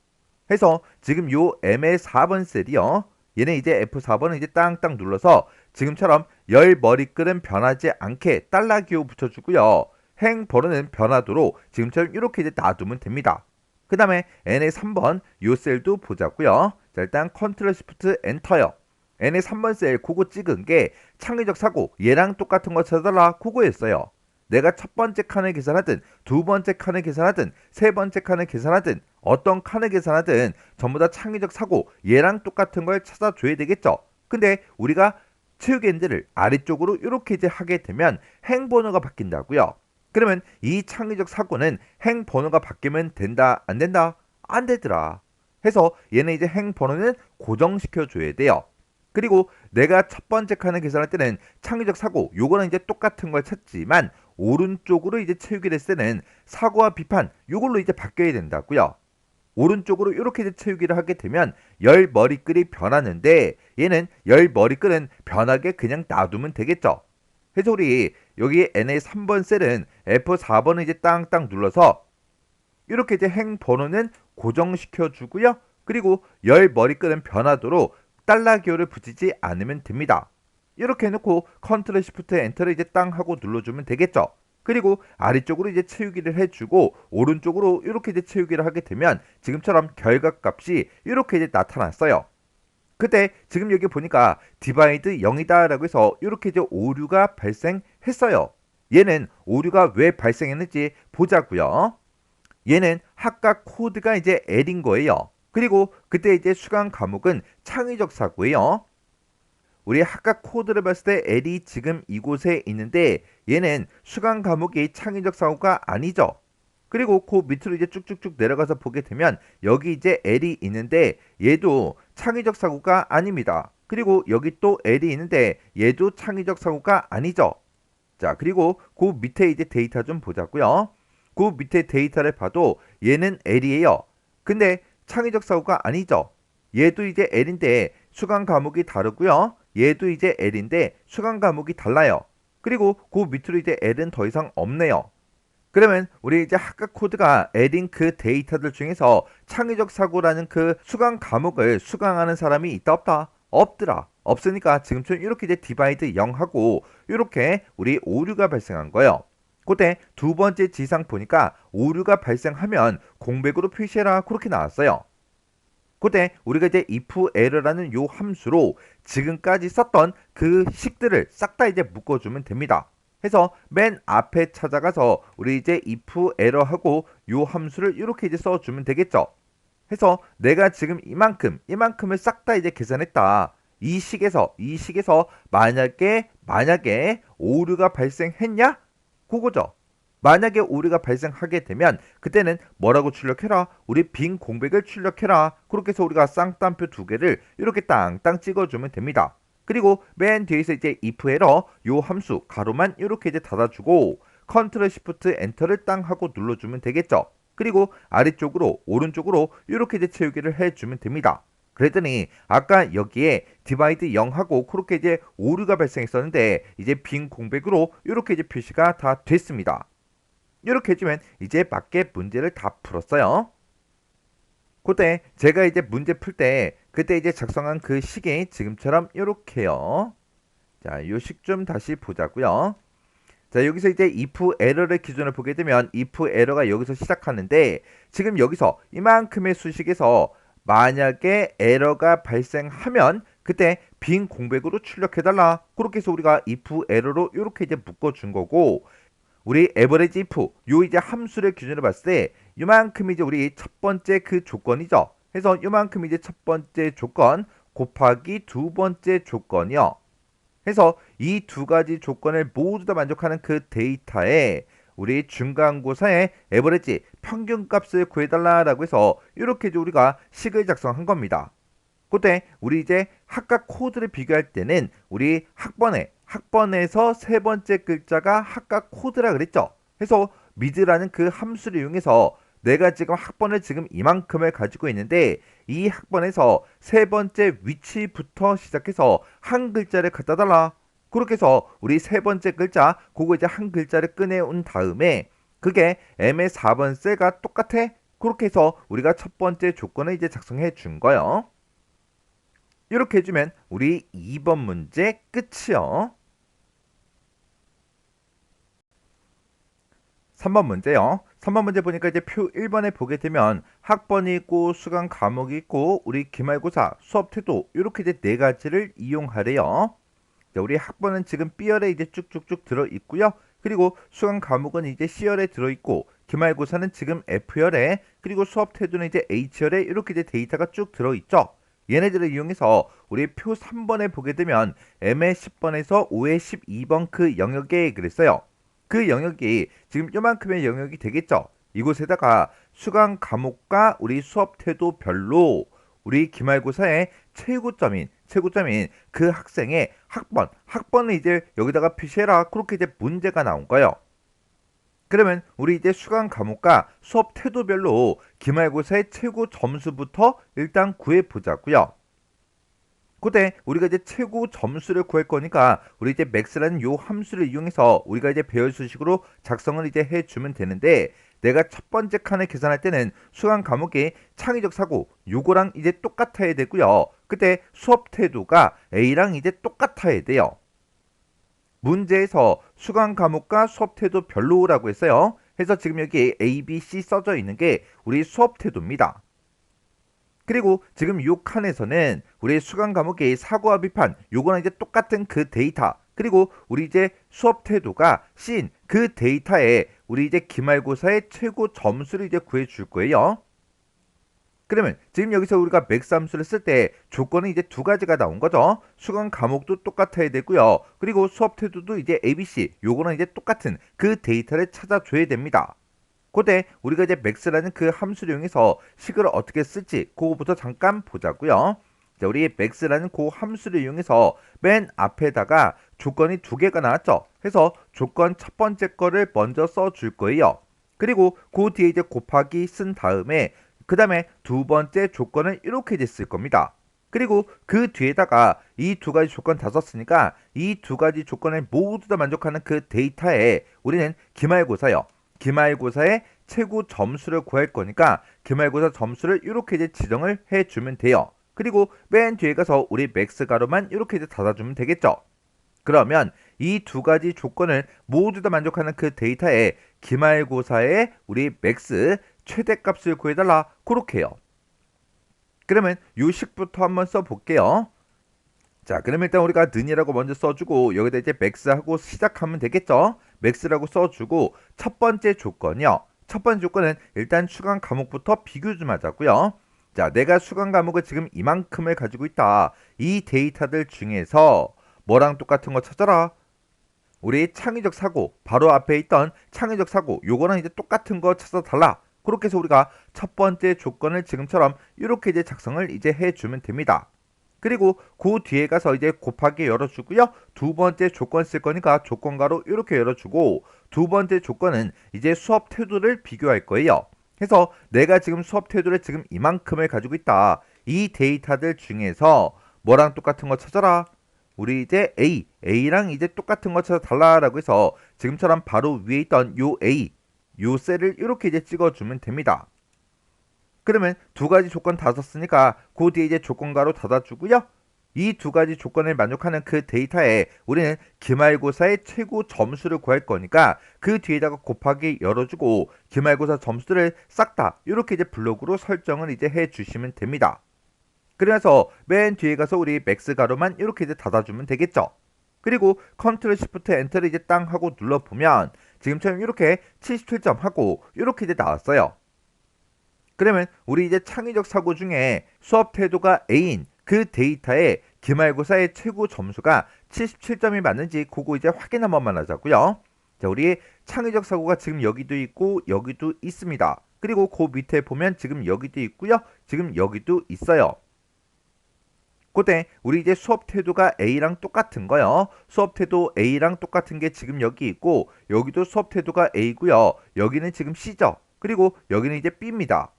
해서 지금 요 M의 4번 셀이요. 얘는 이제 F4번은 이제 땅땅 눌러서 지금처럼 열 머리글은 변하지 않게 달러 기호 붙여주고요. 행 번호는 변하도록 지금처럼 이렇게 이제 놔두면 됩니다. 그 다음에 N의 3번 요 셀도 보자고요. 자, 일단 컨트롤 시프트 엔터요. N의 3번 셀 그거 찍은 게 창의적 사고 얘랑 똑같은 거 찾아달라 그거였어요. 내가 첫 번째 칸을 계산하든 두 번째 칸을 계산하든 세 번째 칸을 계산하든 어떤 칸을 계산하든 전부 다 창의적 사고 얘랑 똑같은 걸 찾아줘야 되겠죠. 근데 우리가 채우기엔드를 아래쪽으로 이렇게 이제 하게 되면 행 번호가 바뀐다고요. 그러면 이 창의적 사고는 행 번호가 바뀌면 된다 안 된다? 안 되더라. 해서 얘는 이제 행 번호는 고정시켜 줘야 돼요. 그리고 내가 첫 번째 칸을 계산할 때는 창의적 사고 요거는 이제 똑같은 걸 찾지만 오른쪽으로 이제 채우기를 했을 때는 사고와 비판 요걸로 이제 바뀌어야 된다고요. 오른쪽으로 이렇게 이제 채우기를 하게 되면 열 머리글이 변하는데 얘는 열 머리글은 변하게 그냥 놔두면 되겠죠. 그래서 우리 여기 N의 3번 셀은 F4번을 이제 땅땅 눌러서 이렇게 이제 행 번호는 고정시켜 주고요. 그리고 열 머리글은 변하도록 달러 기호를 붙이지 않으면 됩니다. 이렇게 해놓고 컨트롤 시프트 엔터를 이제 땅 하고 눌러주면 되겠죠. 그리고 아래쪽으로 이제 채우기를 해주고 오른쪽으로 이렇게 이제 채우기를 하게 되면 지금처럼 결과값이 이렇게 이제 나타났어요. 그때 지금 여기 보니까 디바이드 0이다 라고 해서 이렇게 이제 오류가 발생했어요. 얘는 오류가 왜 발생했는지 보자고요. 얘는 학과 코드가 이제 L인 거예요. 그리고 그때 이제 수강 과목은 창의적 사고예요. 우리 학과 코드를 봤을 때 L이 지금 이곳에 있는데 얘는 수강 과목이 창의적 사고가 아니죠. 그리고 그 밑으로 이제 쭉쭉쭉 내려가서 보게 되면 여기 이제 L이 있는데 얘도 창의적 사고가 아닙니다. 그리고 여기 또 L이 있는데 얘도 창의적 사고가 아니죠. 자, 그리고 그 밑에 이제 데이터 좀 보자고요. 그 밑에 데이터를 봐도 얘는 L이에요. 근데 창의적 사고가 아니죠. 얘도 이제 L인데 수강 과목이 다르고요. 얘도 이제 L인데 수강 과목이 달라요. 그리고 그 밑으로 이제 L은 더 이상 없네요. 그러면 우리 이제 학과 코드가 L인 그 데이터들 중에서 창의적 사고라는 그 수강 과목을 수강하는 사람이 있다 없다? 없더라. 없으니까 지금처럼 이렇게 이제 디바이드 0하고 이렇게 우리 오류가 발생한 거예요. 그때 두 번째 지상 보니까 오류가 발생하면 공백으로 표시해라 그렇게 나왔어요. 그때 우리가 이제 if error라는 요 함수로 지금까지 썼던 그 식들을 싹 다 이제 묶어주면 됩니다. 해서 맨 앞에 찾아가서 우리 이제 if error하고 요 함수를 이렇게 이제 써주면 되겠죠. 해서 내가 지금 이만큼을 싹 다 이제 계산했다. 이 식에서 만약에 오류가 발생했냐? 그거죠. 만약에 오류가 발생하게 되면 그때는 뭐라고 출력해라? 우리 빈 공백을 출력해라. 그렇게 해서 우리가 쌍따옴표 두 개를 이렇게 땅땅 찍어주면 됩니다. 그리고 맨 뒤에서 이제 if 에러 요 함수 가로만 이렇게 이제 닫아주고 컨트롤 시프트 엔터를 땅 하고 눌러주면 되겠죠. 그리고 아래쪽으로 오른쪽으로 이렇게 이제 채우기를 해주면 됩니다. 그랬더니 아까 여기에 디바이드 0하고 그렇게 이제 오류가 발생했었는데 이제 빈 공백으로 이렇게 이제 표시가 다 됐습니다. 이렇게 해주면 이제 맞게 문제를 다 풀었어요. 그때 제가 이제 문제 풀 때 그때 이제 작성한 그 식이 지금처럼 이렇게요. 자, 요 식 좀 다시 보자고요. 자, 여기서 이제 if 에러를 기준으로 보게 되면 if 에러가 여기서 시작하는데 지금 여기서 이만큼의 수식에서 만약에 에러가 발생하면 그때 빈 공백으로 출력해달라. 그렇게 해서 우리가 if 에러로 이렇게 이제 묶어준 거고 우리 에버리지 if 요 이제 함수를 기준으로 봤을 때 이만큼 이제 우리 첫 번째 그 조건이죠. 해서 이만큼 이제 첫 번째 조건 곱하기 두 번째 조건이요. 해서 이 두 가지 조건을 모두 다 만족하는 그 데이터에 우리 중간고사의 에버리지 평균값을 구해달라라고 해서 이렇게 우리가 식을 작성한 겁니다. 그때 우리 이제 학과 코드를 비교할 때는 우리 학번에서 세 번째 글자가 학과 코드라 그랬죠. 해서 mid라는 그 함수를 이용해서 내가 지금 학번을 지금 이만큼을 가지고 있는데 이 학번에서 세 번째 위치부터 시작해서 한 글자를 갖다 달라. 그렇게 해서 우리 세 번째 글자 그거 이제 한 글자를 꺼내온 다음에 그게 m의 4번 셀과 똑같아. 그렇게 해서 우리가 첫 번째 조건을 이제 작성해 준 거예요. 이렇게 해주면 우리 2번 문제 끝이요. 3번 문제요. 3번 문제 보니까 이제 표 1번에 보게 되면 학번이 있고 수강 과목이 있고 우리 기말고사 수업 태도 이렇게 이제 네 가지를 이용하래요. 자, 우리 학번은 지금 B열에 이제 쭉쭉쭉 들어 있고요. 그리고 수강 과목은 이제 C열에 들어 있고 기말고사는 지금 F열에 그리고 수업 태도는 이제 H열에 이렇게 이제 데이터가 쭉 들어 있죠. 얘네들을 이용해서 우리 표 3번에 보게 되면 M의 10번에서 5의 12번 그 영역에 그랬어요. 그 영역이 지금 요만큼의 영역이 되겠죠. 이곳에다가 수강 과목과 우리 수업 태도별로 우리 기말고사의 최고점인 그 학생의 학번을 이제 여기다가 표시해라. 그렇게 이제 문제가 나온 거예요. 그러면 우리 이제 수강 과목과 수업 태도별로 기말고사의 최고 점수부터 일단 구해 보자고요. 그때 우리가 이제 최고 점수를 구할 거니까 우리 이제 max라는 요 함수를 이용해서 우리가 이제 배열 수식으로 작성을 이제 해주면 되는데 내가 첫 번째 칸을 계산할 때는 수강 과목의 창의적 사고 요거랑 이제 똑같아야 되고요. 그때 수업 태도가 A랑 이제 똑같아야 돼요. 문제에서 수강 과목과 수업 태도 별로라고 했어요. 해서 지금 여기 A, B, C 써져 있는 게 우리 수업 태도입니다. 그리고 지금 요 칸에서는 우리 수강 과목의 사고와 비판 요거랑 이제 똑같은 그 데이터 그리고 우리 이제 수업 태도가 C인 그 데이터에 우리 이제 기말고사의 최고 점수를 이제 구해 줄 거예요. 그러면 지금 여기서 우리가 맥스 함수를 쓸 때 조건은 이제 두 가지가 나온 거죠. 수강 과목도 똑같아야 되고요. 그리고 수업 태도도 이제 ABC 요거는 이제 똑같은 그 데이터를 찾아줘야 됩니다. 그때 우리가 이제 max라는 그 함수를 이용해서 식을 어떻게 쓸지 그거부터 잠깐 보자고요. 자, 우리 max라는 그 함수를 이용해서 맨 앞에다가 조건이 두 개가 나왔죠. 해서 조건 첫 번째 거를 먼저 써줄 거예요. 그리고 그 뒤에 이제 곱하기 쓴 다음에 그 다음에 두 번째 조건을 이렇게 이제 쓸 겁니다. 그리고 그 뒤에다가 이 두 가지 조건 다 썼으니까 이 두 가지 조건을 모두 다 만족하는 그 데이터에 우리는 기말고사요. 기말고사의 최고 점수를 구할 거니까 기말고사 점수를 이렇게 이제 지정을 해주면 돼요. 그리고 맨 뒤에 가서 우리 맥스 가로만 이렇게 이제 닫아주면 되겠죠. 그러면 이 두 가지 조건을 모두 다 만족하는 그 데이터에 기말고사의 우리 맥스 최대값을 구해달라. 그렇게 해요. 그러면 요 식부터 한번 써볼게요. 자, 그럼 일단 우리가 는이라고 먼저 써주고 여기다 이제 max하고 시작하면 되겠죠. max라고 써주고 첫 번째 조건이요. 첫 번째 조건은 일단 수강 과목부터 비교 좀 하자고요. 자, 내가 수강 과목을 지금 이만큼을 가지고 있다. 이 데이터들 중에서 뭐랑 똑같은 거 찾아라. 우리 창의적 사고 바로 앞에 있던 창의적 사고 요거랑 이제 똑같은 거 찾아달라. 그렇게 해서 우리가 첫 번째 조건을 지금처럼 이렇게 이제 작성을 이제 해주면 됩니다. 그리고 그 뒤에 가서 이제 곱하기 열어주고요. 두 번째 조건 쓸 거니까 조건가로 이렇게 열어주고 두 번째 조건은 이제 수업 태도를 비교할 거예요. 그래서 내가 지금 수업 태도를 지금 이만큼을 가지고 있다. 이 데이터들 중에서 뭐랑 똑같은 거 찾아라. 우리 이제 A랑 이제 똑같은 거 찾아달라라고 해서 지금처럼 바로 위에 있던 요 A, 요 셀을 이렇게 이제 찍어주면 됩니다. 그러면 두 가지 조건 다 썼으니까 그 뒤에 이제 조건가로 닫아주고요. 이 두 가지 조건을 만족하는 그 데이터에 우리는 기말고사의 최고 점수를 구할 거니까 그 뒤에다가 곱하기 열어주고 기말고사 점수를 싹 다 이렇게 이제 블록으로 설정을 이제 해주시면 됩니다. 그래서 맨 뒤에 가서 우리 맥스 가로만 이렇게 이제 닫아주면 되겠죠. 그리고 컨트롤 시프트 엔터를 이제 땅 하고 눌러보면 지금처럼 이렇게 77점 하고 이렇게 이제 나왔어요. 그러면 우리 이제 창의적 사고 중에 수업 태도가 A인 그 데이터에 기말고사의 최고 점수가 77점이 맞는지 그거 이제 확인 한 번만 하자고요. 자, 우리 창의적 사고가 지금 여기도 있고 여기도 있습니다. 그리고 그 밑에 보면 지금 여기도 있고요. 지금 여기도 있어요. 그때 우리 이제 수업 태도가 A랑 똑같은 거요. 수업 태도 A랑 똑같은 게 지금 여기 있고 여기도 수업 태도가 A고요. 여기는 지금 C죠. 그리고 여기는 이제 B입니다.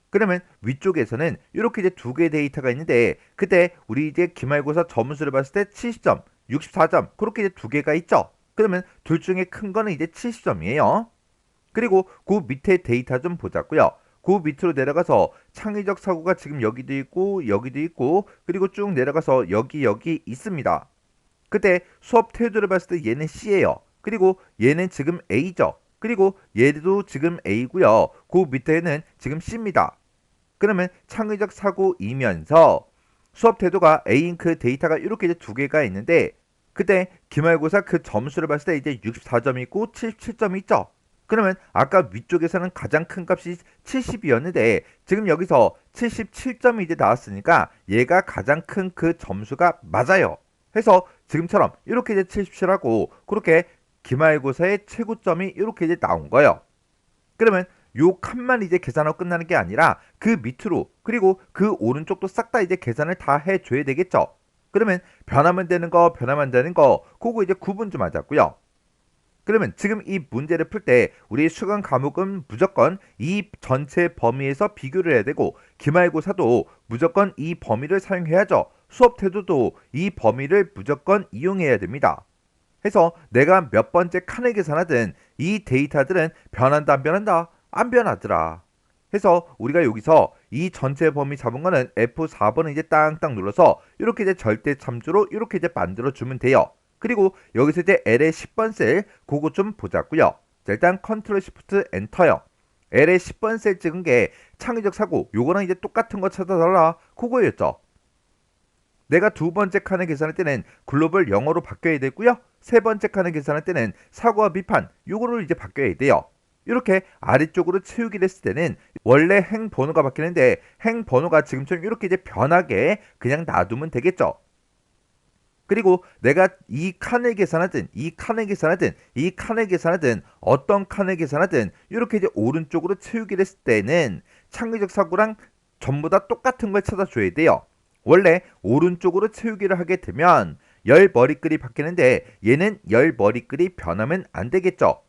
그러면 위쪽에서는 이렇게 이제 두 개의 데이터가 있는데 그때 우리 이제 기말고사 점수를 봤을 때 70점, 64점 그렇게 이제 두 개가 있죠. 그러면 둘 중에 큰 거는 이제 70점이에요. 그리고 그 밑에 데이터 좀 보자고요. 그 밑으로 내려가서 창의적 사고가 지금 여기도 있고 그리고 쭉 내려가서 여기 있습니다. 그때 수업 태도를 봤을 때 얘는 C예요. 그리고 얘는 지금 A죠. 그리고 얘도 지금 A고요. 그 밑에는 지금 C입니다. 그러면 창의적 사고이면서 수업 태도가 A인 그 데이터가 이렇게 이제 두 개가 있는데 그때 기말고사 그 점수를 봤을 때 이제 64점이 있고 77점이 있죠. 그러면 아까 위쪽에서는 가장 큰 값이 70이었는데 지금 여기서 77점이 이제 나왔으니까 얘가 가장 큰 그 점수가 맞아요. 해서 지금처럼 이렇게 이제 77하고 그렇게 기말고사의 최고점이 이렇게 이제 나온 거예요. 그러면 요 칸만 이제 계산하고 끝나는 게 아니라 그 밑으로 그리고 그 오른쪽도 싹 다 이제 계산을 다 해줘야 되겠죠. 그러면 변하면 되는 거 그거 이제 구분 좀 하자고요. 그러면 지금 이 문제를 풀 때 우리 수강 과목은 무조건 이 전체 범위에서 비교를 해야 되고 기말고사도 무조건 이 범위를 사용해야죠. 수업 태도도 이 범위를 무조건 이용해야 됩니다. 해서 내가 몇 번째 칸을 계산하든 이 데이터들은 변한다 안 변한다? 안 변하더라. 해서 우리가 여기서 이 전체 범위 잡은 거는 F4번을 이제 땅땅 눌러서 이렇게 이제 절대 참조로 이렇게 이제 만들어 주면 돼요. 그리고 여기서 이제 L의 10번 셀 그거 좀 보자고요. 자, 일단 컨트롤 시프트 엔터요. L의 10번 셀 찍은 게 창의적 사고 요거랑 이제 똑같은 거 찾아달라 그거였죠. 내가 두 번째 칸을 계산할 때는 글로벌 영어로 바뀌어야 되고요. 세 번째 칸을 계산할 때는 사고와 비판 요거를 이제 바뀌어야 돼요. 이렇게 아래쪽으로 채우기를 했을 때는 원래 행 번호가 바뀌는데 행 번호가 지금처럼 이렇게 이제 변하게 그냥 놔두면 되겠죠. 그리고 내가 이 칸을 계산하든 어떤 칸을 계산하든 이렇게 이제 오른쪽으로 채우기를 했을 때는 창의적 사고랑 전부 다 똑같은 걸 찾아줘야 돼요. 원래 오른쪽으로 채우기를 하게 되면 열 머리글이 바뀌는데 얘는 열 머리글이 변하면 안 되겠죠.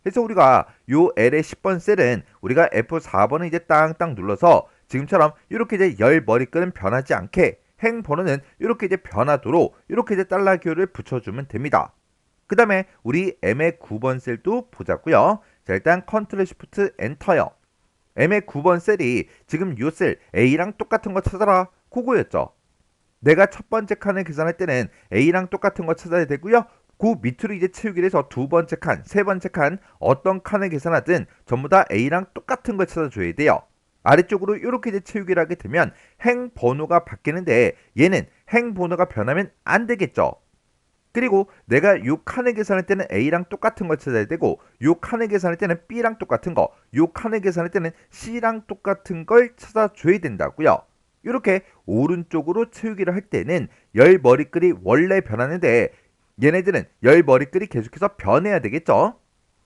그래서 우리가 요 L의 10번 셀은 우리가 F4번을 이제 땅땅 눌러서 지금처럼 이렇게 이제 열 머리글은 변하지 않게 행 번호는 이렇게 이제 변하도록 이렇게 이제 달러 기호를 붙여주면 됩니다. 그 다음에 우리 M의 9번 셀도 보자고요. 자, 일단 컨트롤 시프트 엔터요. M의 9번 셀이 지금 요 셀 A랑 똑같은 거 찾아라 그거였죠. 내가 첫 번째 칸을 계산할 때는 A랑 똑같은 거 찾아야 되고요. 그 밑으로 이제 채우기를 해서 두 번째 칸, 세 번째 칸 어떤 칸을 계산하든 전부 다 A랑 똑같은 걸 찾아줘야 돼요. 아래쪽으로 이렇게 이제 채우기를 하게 되면 행 번호가 바뀌는데 얘는 행 번호가 변하면 안 되겠죠. 그리고 내가 요 칸을 계산할 때는 A랑 똑같은 걸 찾아야 되고 요 칸을 계산할 때는 B랑 똑같은 거, 요 칸을 계산할 때는 C랑 똑같은 걸 찾아줘야 된다고요. 이렇게 오른쪽으로 채우기를 할 때는 열 머리글이 원래 변하는데 얘네들은 열 머리글이 계속해서 변해야 되겠죠.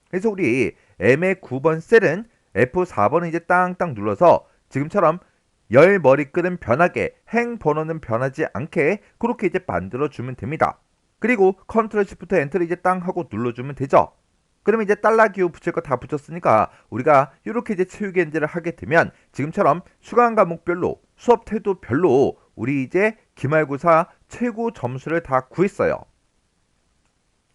그래서 우리 M의 9번 셀은 F4번은 이제 땅땅 눌러서 지금처럼 열 머리글은 변하게, 행 번호는 변하지 않게 그렇게 이제 만들어주면 됩니다. 그리고 컨트롤 시프트 엔터를 이제 땅 하고 눌러주면 되죠. 그러면 이제 달러 기호 붙일 거 다 붙였으니까 우리가 이렇게 이제 채우기 엔지를 하게 되면 지금처럼 수강 과목별로 수업 태도별로 우리 이제 기말고사 최고 점수를 다 구했어요.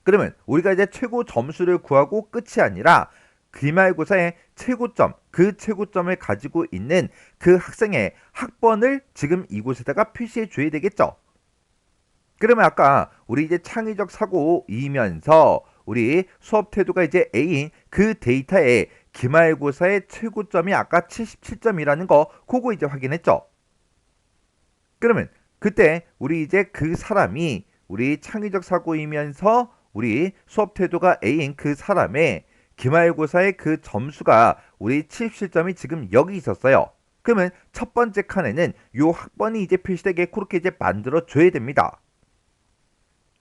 그러면 우리가 이제 최고 점수를 구하고 끝이 아니라 기말고사의 최고점, 그 최고점을 가지고 있는 그 학생의 학번을 지금 이곳에다가 표시해 줘야 되겠죠. 그러면 아까 우리 이제 창의적 사고이면서 우리 수업 태도가 이제 A인 그 데이터에 기말고사의 최고점이 아까 77점이라는 거 그거 이제 확인했죠. 그러면 그때 우리 이제 그 사람이 우리 창의적 사고이면서 우리 수업 태도가 A인 그 사람의 기말고사의 그 점수가 우리 77점이 지금 여기 있었어요. 그러면 첫 번째 칸에는 요 학번이 이제 표시되게 그렇게 이제 만들어 줘야 됩니다.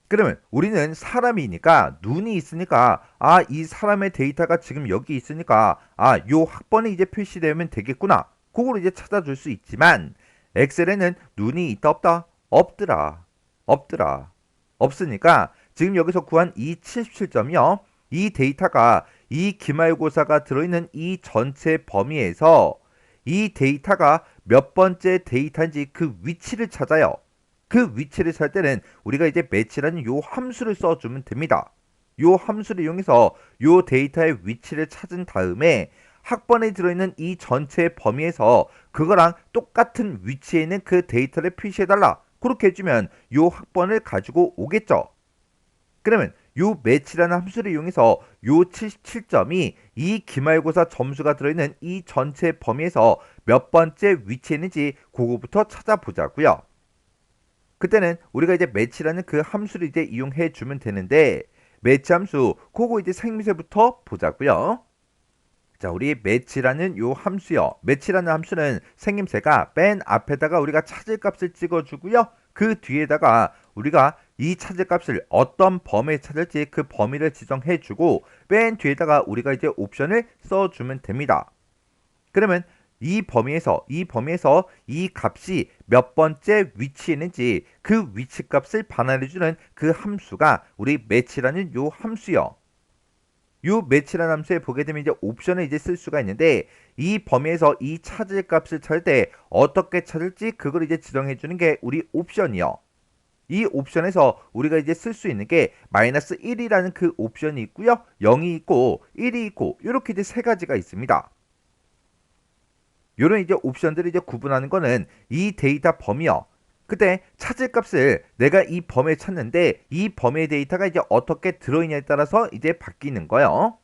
그러면 우리는 사람이니까 눈이 있으니까 이 사람의 데이터가 지금 여기 있으니까 요 학번이 이제 표시되면 되겠구나. 그걸 이제 찾아줄 수 있지만 엑셀에는 눈이 있다 없다? 없더라. 없으니까 지금 여기서 구한 이 77점이요. 이 데이터가 이 기말고사가 들어있는 이 전체 범위에서 이 데이터가 몇 번째 데이터인지 그 위치를 찾아요. 그 위치를 찾을 때는 우리가 이제 매치라는 요 함수를 써주면 됩니다. 요 함수를 이용해서 요 데이터의 위치를 찾은 다음에 학번에 들어있는 이 전체 범위에서 그거랑 똑같은 위치에 있는 그 데이터를 표시해달라. 그렇게 해주면 요 학번을 가지고 오겠죠. 그러면 요 매치라는 함수를 이용해서 요 77점이 이 기말고사 점수가 들어있는 이 전체 범위에서 몇 번째 위치에 있는지 그거부터 찾아보자고요. 그때는 우리가 이제 매치라는 그 함수를 이제 이용해 주면 되는데 매치 함수 그거 이제 생미세부터 보자고요. 자, 우리 매치라는 요 함수요. 매치라는 함수는 생김새가 맨 앞에다가 우리가 찾을 값을 찍어주고요. 그 뒤에다가 우리가 이 찾을 값을 어떤 범위에 찾을지 그 범위를 지정해주고 맨 뒤에다가 우리가 이제 옵션을 써주면 됩니다. 그러면 이 범위에서 이 값이 몇 번째 위치에 있는지 그 위치 값을 반환해주는 그 함수가 우리 매치라는 요 함수요. 요 매치라는 함수에 보게 되면 이제 옵션을 이제 쓸 수가 있는데 이 범위에서 이 찾을 값을 찾을 때 어떻게 찾을지 그걸 이제 지정해 주는 게 우리 옵션이요. 이 옵션에서 우리가 이제 쓸 수 있는 게 마이너스 1이라는 그 옵션이 있고요. 0이 있고 1이 있고 이렇게 이제 세 가지가 있습니다. 요런 이제 옵션들을 이제 구분하는 거는 이 데이터 범위요. 그때 찾을 값을 내가 이 범위에 찾는데 이 범위의 데이터가 이제 어떻게 들어있냐에 따라서 이제 바뀌는 거예요.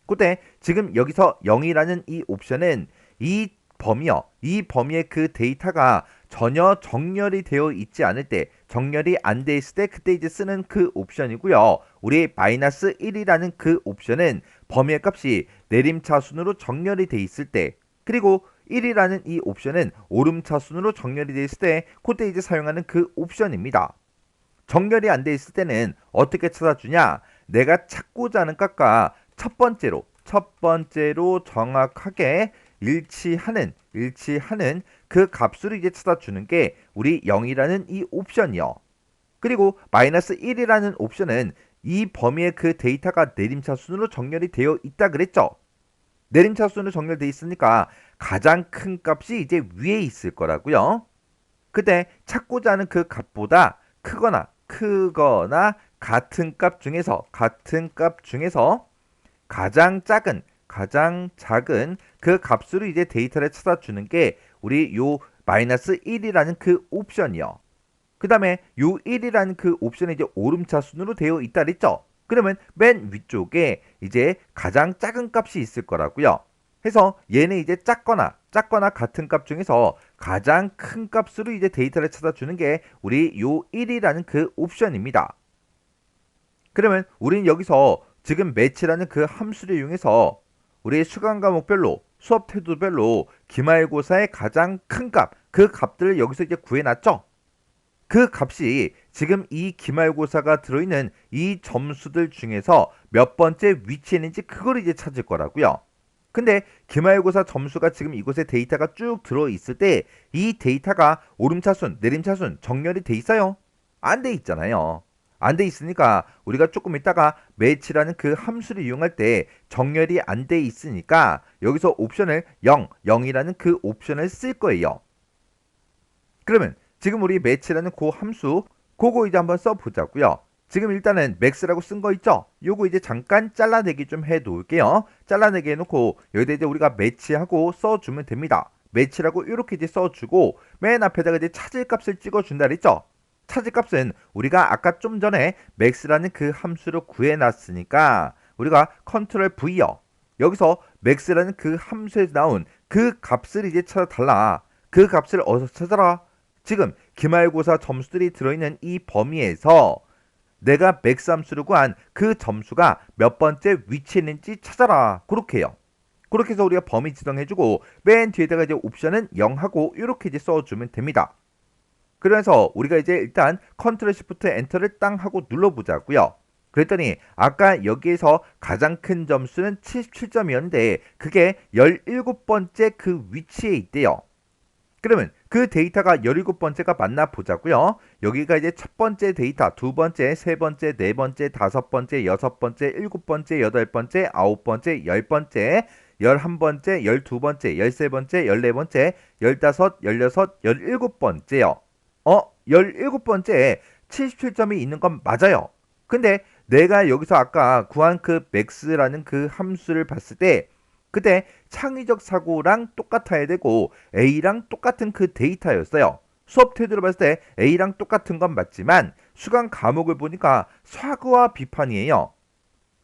그때 지금 여기서 0이라는 이 옵션은 이 범위요. 이 범위의 그 데이터가 전혀 정렬이 되어 있지 않을 때, 정렬이 안 돼 있을 때 그때 이제 쓰는 그 옵션이고요. 우리 마이너스 1이라는 그 옵션은 범위의 값이 내림차순으로 정렬이 돼 있을 때, 그리고 1이라는 이 옵션은 오름차순으로 정렬이 되어 있을 때 그때 이제 사용하는 그 옵션입니다. 정렬이 안 돼 있을 때는 어떻게 찾아주냐? 내가 찾고자 하는 값과 첫 번째로 정확하게 일치하는 그 값으로 이제 찾아주는 게 우리 0이라는 이 옵션이요. 그리고 마이너스 1이라는 옵션은 이 범위의 그 데이터가 내림차순으로 정렬이 되어 있다 그랬죠. 내림차순으로 정렬되어 있으니까 가장 큰 값이 이제 위에 있을 거라고요. 그때 찾고자 하는 그 값보다 크거나 같은 값 중에서 가장 작은 그 값으로 이제 데이터를 찾아주는 게 우리 요 마이너스 1이라는 그 옵션이요. 그 다음에 요 1이라는 그 옵션이 이제 오름차순으로 되어 있다 그랬죠. 그러면 맨 위쪽에 이제 가장 작은 값이 있을 거라고요. 해서 얘는 이제 작거나 같은 값 중에서 가장 큰 값으로 이제 데이터를 찾아주는 게 우리 요 1이라는 그 옵션입니다. 그러면 우리는 여기서 지금 매치라는 그 함수를 이용해서 우리 수강 과목별로 수업 태도별로 기말고사의 가장 큰 값, 그 값들을 여기서 이제 구해놨죠. 그 값이 지금 이 기말고사가 들어있는 이 점수들 중에서 몇 번째 위치에 있는지 그걸 이제 찾을 거라고요. 근데 기말고사 점수가 지금 이곳에 데이터가 쭉 들어있을 때 이 데이터가 오름차순, 내림차순 정렬이 돼 있어요? 안 돼 있잖아요. 안 돼 있으니까 우리가 조금 있다가 매치라는 그 함수를 이용할 때 정렬이 안 돼 있으니까 여기서 옵션을 0, 0이라는 그 옵션을 쓸 거예요. 그러면 지금 우리 매치라는 그 함수 그거 이제 한번 써보자고요. 지금 일단은 맥스라고 쓴 거 있죠? 요거 이제 잠깐 잘라내기 좀 해 놓을게요. 잘라내기 해놓고 여기다 이제 우리가 매치하고 써주면 됩니다. 매치라고 이렇게 이제 써주고 맨 앞에다가 이제 찾을 값을 찍어준다 그랬죠? 찾을 값은 우리가 아까 좀 전에 맥스라는 그 함수로 구해놨으니까 우리가 컨트롤 V요. 여기서 맥스라는 그 함수에서 나온 그 값을 이제 찾아달라. 그 값을 어디서 찾아라? 지금 기말고사 점수들이 들어있는 이 범위에서 내가 맥스 함수를 구한 그 점수가 몇 번째 위치에 있는지 찾아라. 그렇게 해요. 그렇게 해서 우리가 범위 지정해주고 맨 뒤에다가 이제 옵션은 0하고 이렇게 이제 써주면 됩니다. 그래서 우리가 이제 일단 컨트롤 시프트 엔터를 땅 하고 눌러보자고요. 그랬더니 아까 여기에서 가장 큰 점수는 77점이었는데 그게 17번째 그 위치에 있대요. 그러면 그 데이터가 17번째가 맞나 보자고요. 여기가 이제 첫 번째 데이터, 두 번째, 세 번째, 네 번째, 다섯 번째, 여섯 번째, 일곱 번째, 여덟 번째, 아홉 번째, 열 번째, 11번째, 12번째, 13번째, 14번째, 15, 16, 17번째요. 17번째에 77점이 있는 건 맞아요. 근데 내가 여기서 아까 구한 그 max라는 그 함수를 봤을 때 그때 창의적 사고랑 똑같아야 되고 A랑 똑같은 그 데이터였어요. 수업 태도를 봤을 때 A랑 똑같은 건 맞지만 수강 과목을 보니까 사고와 비판이에요.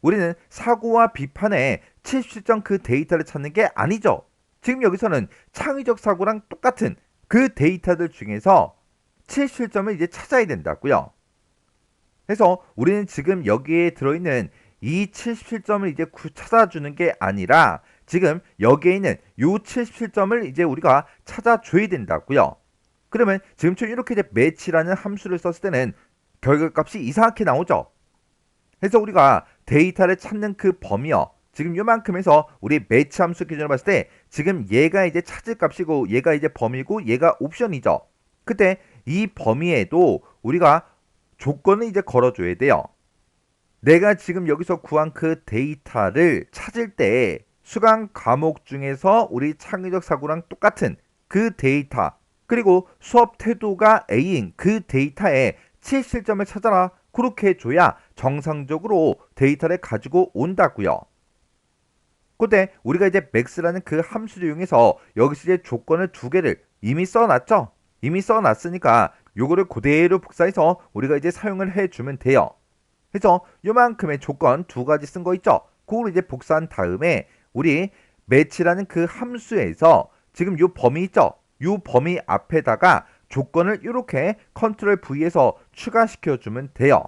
우리는 사고와 비판에 77점 그 데이터를 찾는 게 아니죠. 지금 여기서는 창의적 사고랑 똑같은 그 데이터들 중에서 77점을 이제 찾아야 된다고요. 그래서 우리는 지금 여기에 들어있는 이 77점을 이제 찾아주는 게 아니라 지금 여기에 있는 이 77점을 이제 우리가 찾아줘야 된다고요. 그러면 지금처럼 이렇게 이제 매치라는 함수를 썼을 때는 결과값이 이상하게 나오죠. 그래서 우리가 데이터를 찾는 그 범위요. 지금 요만큼에서 우리 매치 함수 기준으로 봤을 때 지금 얘가 이제 찾을 값이고 얘가 이제 범위고 얘가 옵션이죠. 그때 이 범위에도 우리가 조건을 이제 걸어줘야 돼요. 내가 지금 여기서 구한 그 데이터를 찾을 때 수강 과목 중에서 우리 창의적 사고랑 똑같은 그 데이터 그리고 수업 태도가 A인 그 데이터에 77점을 찾아라. 그렇게 해줘야 정상적으로 데이터를 가지고 온다고요. 그때 우리가 이제 max라는 그 함수를 이용해서 여기서 이제 조건을 두 개를 이미 써놨죠. 이미 써놨으니까 요거를 그대로 복사해서 우리가 이제 사용을 해주면 돼요. 그래서 요만큼의 조건 두 가지 쓴 거 있죠. 그걸 이제 복사한 다음에 우리 match라는 그 함수에서 지금 요 범위 있죠. 요 범위 앞에다가 조건을 이렇게 컨트롤 V에서 추가시켜주면 돼요.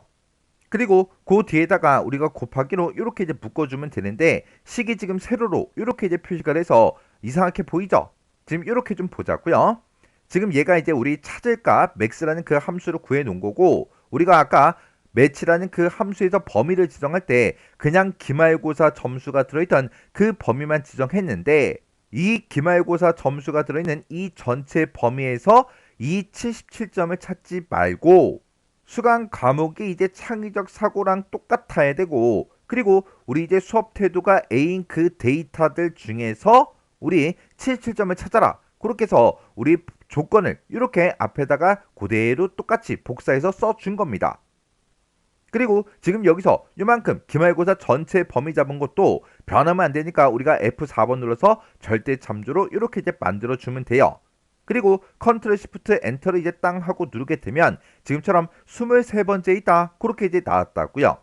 그리고 그 뒤에다가 우리가 곱하기로 이렇게 이제 묶어주면 되는데 식이 지금 세로로 이렇게 이제 표시가 돼서 이상하게 보이죠? 지금 이렇게 좀 보자고요. 지금 얘가 이제 우리 찾을 값 max라는 그 함수로 구해 놓은 거고 우리가 아까 match라는 그 함수에서 범위를 지정할 때 그냥 기말고사 점수가 들어있던 그 범위만 지정했는데 이 기말고사 점수가 들어있는 이 전체 범위에서 이 77점을 찾지 말고 수강 과목이 이제 창의적 사고랑 똑같아야 되고 그리고 우리 이제 수업 태도가 A인 그 데이터들 중에서 우리 77점을 찾아라. 그렇게 해서 우리 조건을 이렇게 앞에다가 그대로 똑같이 복사해서 써준 겁니다. 그리고 지금 여기서 이만큼 기말고사 전체 범위 잡은 것도 변하면 안 되니까 우리가 F4번 눌러서 절대 참조로 이렇게 이제 만들어 주면 돼요. 그리고 컨트롤 시프트 엔터를 이제 땅 하고 누르게 되면 지금처럼 23번째 있다. 그렇게 이제 나왔다고요.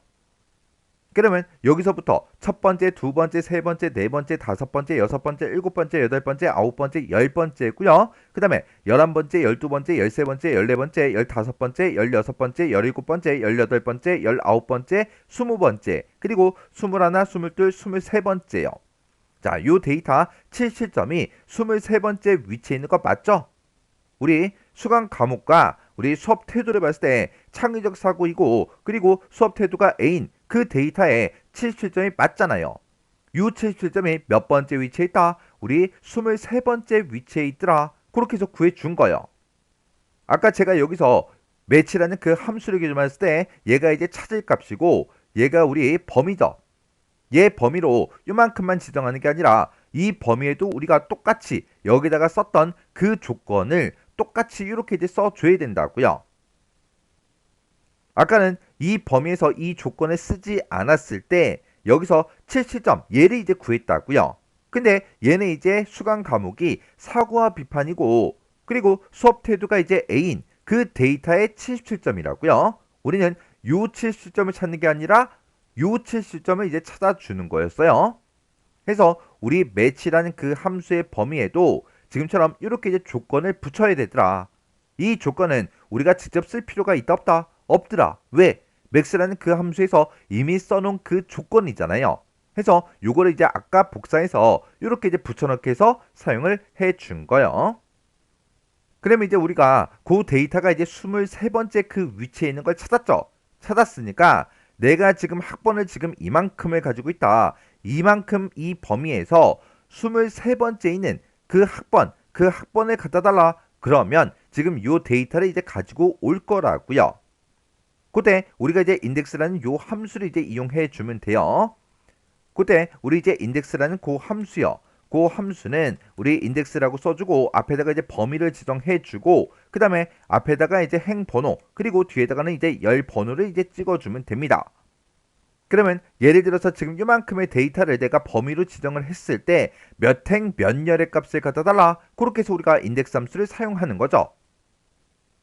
그러면 여기서부터 첫 번째, 두 번째, 세 번째, 네 번째, 다섯 번째, 여섯 번째, 일곱 번째, 여덟 번째, 아홉 번째, 열 번째고요. 그 다음에 11번째, 12번째, 13번째, 14번째, 15번째, 16번째, 17번째, 18번째, 19번째, 20번째, 그리고 21, 22, 23번째요. 자, 요 데이터 77점이 23번째 위치에 있는 거 맞죠? 우리 수강 과목과 우리 수업 태도를 봤을 때 창의적 사고이고 그리고 수업 태도가 A인 그 데이터에 77점이 맞잖아요. 이 77점이 몇 번째 위치에 있다? 우리 23번째 위치에 있더라. 그렇게 해서 구해준 거예요. 아까 제가 여기서 매치라는 그 함수를 기준했을 때 얘가 이제 찾을 값이고 얘가 우리 범위죠. 얘 범위로 이만큼만 지정하는 게 아니라 이 범위에도 우리가 똑같이 여기다가 썼던 그 조건을 똑같이 이렇게 이제 써줘야 된다고요. 아까는 이 범위에서 이 조건을 쓰지 않았을 때 여기서 77점 얘를 이제 구했다고요. 근데 얘는 이제 수강 과목이 사고와 비판이고 그리고 수업 태도가 이제 A인 그 데이터의 77점이라고요. 우리는 요 77점을 찾는 게 아니라 요 77점을 이제 찾아주는 거였어요. 그래서 우리 매치라는 그 함수의 범위에도 지금처럼 이렇게 이제 조건을 붙여야 되더라. 이 조건은 우리가 직접 쓸 필요가 있다 없다? 없더라. 왜? 맥스라는 그 함수에서 이미 써놓은 그 조건이잖아요. 해서 요거를 이제 아까 복사해서 이렇게 이제 붙여넣기 해서 사용을 해준 거예요. 그러면 이제 우리가 그 데이터가 이제 23번째 그 위치에 있는 걸 찾았죠. 찾았으니까 내가 지금 학번을 지금 이만큼을 가지고 있다. 이만큼 이 범위에서 23번째 있는 그 학번을 갖다 달라. 그러면 지금 요 데이터를 이제 가지고 올 거라고요. 그때 우리가 이제 인덱스라는 요 함수를 이제 이용해 주면 돼요. 그때 우리 이제 인덱스라는 그 함수요. 그 함수는 우리 인덱스라고 써주고 앞에다가 이제 범위를 지정해주고 그 다음에 앞에다가 이제 행번호 그리고 뒤에다가는 이제 열 번호를 이제 찍어주면 됩니다. 그러면 예를 들어서 지금 이만큼의 데이터를 내가 범위로 지정을 했을 때 몇 행 몇 열의 값을 갖다 달라. 그렇게 해서 우리가 인덱스 함수를 사용하는 거죠.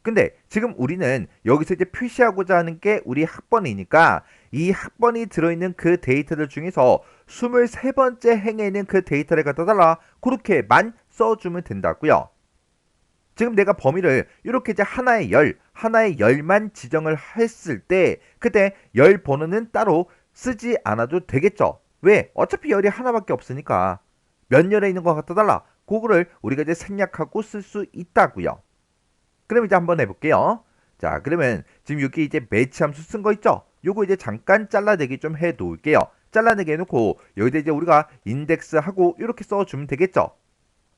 근데 지금 우리는 여기서 이제 표시하고자 하는 게 우리 학번이니까 이 학번이 들어있는 그 데이터들 중에서 23번째 행에 있는 그 데이터를 갖다 달라. 그렇게만 써주면 된다고요. 지금 내가 범위를 이렇게 이제 하나의 열만 지정을 했을 때 그때 열 번호는 따로 쓰지 않아도 되겠죠. 왜? 어차피 열이 하나밖에 없으니까 몇 열에 있는 것 갖다 달라. 그거를 우리가 이제 생략하고 쓸 수 있다고요. 그럼 이제 한번 해볼게요. 자, 그러면 지금 여기 이제 매치 함수 쓴 거 있죠? 요거 이제 잠깐 잘라내기 좀 해 놓을게요. 잘라내기 해놓고 여기다 이제 우리가 인덱스하고 이렇게 써주면 되겠죠?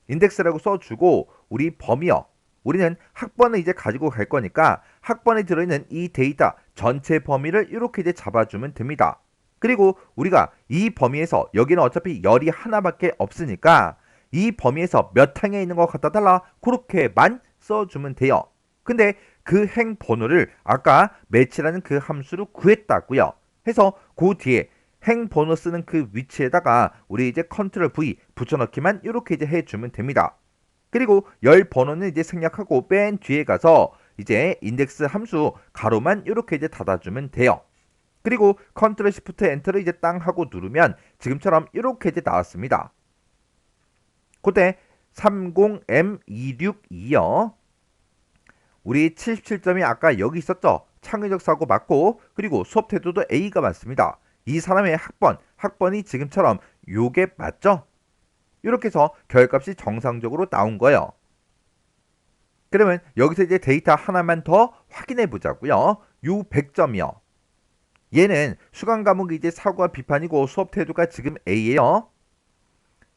인덱스라고 써주고 우리 범위요. 우리는 학번을 이제 가지고 갈 거니까 학번에 들어있는 이 데이터 전체 범위를 이렇게 이제 잡아주면 됩니다. 그리고 우리가 이 범위에서 여기는 어차피 열이 하나밖에 없으니까 이 범위에서 몇 항에 있는 것 갖다 달라. 그렇게만 써주면 돼요. 근데 그 행 번호를 아까 매치라는 그 함수로 구했다고요. 해서 그 뒤에 행 번호 쓰는 그 위치에다가 우리 이제 컨트롤 V 붙여넣기만 이렇게 이제 해주면 됩니다. 그리고 열 번호는 이제 생략하고 맨 뒤에 가서 이제 인덱스 함수 가로만 이렇게 이제 닫아주면 돼요. 그리고 컨트롤 시프트 엔터를 이제 땅 하고 누르면 지금처럼 이렇게 이제 나왔습니다. 그때 30M262요. 우리 77점이 아까 여기 있었죠. 창의적 사고 맞고 그리고 수업 태도도 A가 맞습니다. 이 사람의 학번이 지금처럼 요게 맞죠? 이렇게 해서 결값이 정상적으로 나온 거예요. 그러면 여기서 이제 데이터 하나만 더 확인해 보자고요. 요 100점이요. 얘는 수강 과목이 이제 사고와 비판이고 수업 태도가 지금 A예요.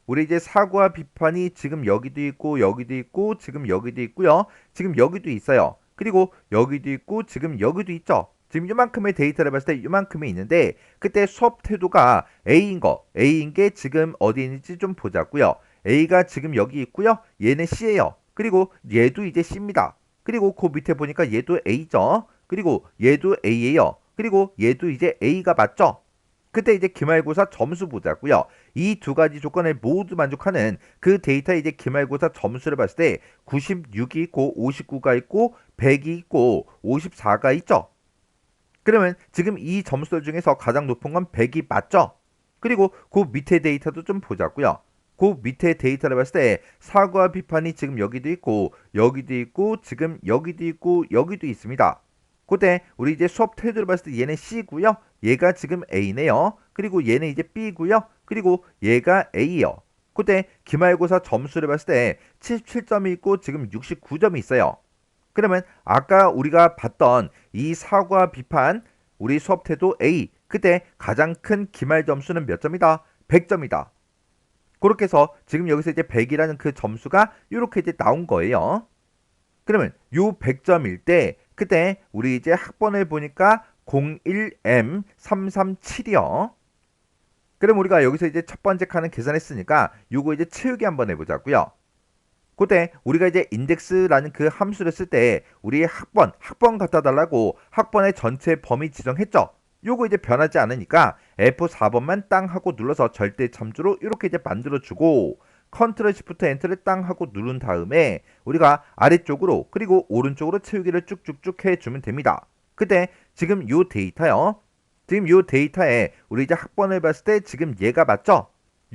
우리 이제 사고와 비판이 지금 여기도 있고 여기도 있고 지금 여기도 있고요. 지금 여기도 있어요. 그리고 여기도 있고 지금 여기도 있죠. 지금 이만큼의 데이터를 봤을 때 이만큼이 있는데 그때 수업 태도가 A인 게 지금 어디 있는지 좀 보자고요. A가 지금 여기 있고요. 얘는 C예요. 그리고 얘도 이제 C입니다. 그리고 그 밑에 보니까 얘도 A죠. 그리고 얘도 A예요. 그리고 얘도 이제 A가 맞죠? 그때 이제 기말고사 점수 보자고요. 이 두 가지 조건을 모두 만족하는 그 데이터의 이제 기말고사 점수를 봤을 때 96이 있고 59가 있고 100이 있고 54가 있죠. 그러면 지금 이 점수들 중에서 가장 높은 건 100이 맞죠? 그리고 그 밑에 데이터도 좀 보자고요. 그 밑에 데이터를 봤을 때 사고와 비판이 지금 여기도 있고 여기도 있고 지금 여기도 있고 여기도 있습니다. 그때 우리 이제 수업 태도를 봤을 때 얘는 C고요. 얘가 지금 A네요. 그리고 얘는 이제 B고요. 그리고 얘가 A요. 그때 기말고사 점수를 봤을 때 77점이 있고 지금 69점이 있어요. 그러면 아까 우리가 봤던 이 사과 비판 우리 수업 태도 A 그때 가장 큰 기말 점수는 몇 점이다? 100점이다. 그렇게 해서 지금 여기서 이제 100이라는 그 점수가 이렇게 이제 나온 거예요. 그러면 요 100점일 때 그때 우리 이제 학번을 보니까 01M337이요. 그럼 우리가 여기서 이제 첫 번째 칸은 계산했으니까 요거 이제 채우기 한번 해보자고요. 그때 우리가 이제 인덱스라는 그 함수를 쓸 때 우리 학번 갖다 달라고 학번의 전체 범위 지정했죠. 요거 이제 변하지 않으니까 F4번만 땅 하고 눌러서 절대 참조로 이렇게 이제 만들어주고 컨트롤 시프트 엔터를 땅 하고 누른 다음에 우리가 아래쪽으로 그리고 오른쪽으로 채우기를 쭉쭉쭉 해주면 됩니다. 그때 지금 요 데이터요. 지금 요 데이터에 우리 이제 학번을 봤을 때 지금 얘가 맞죠?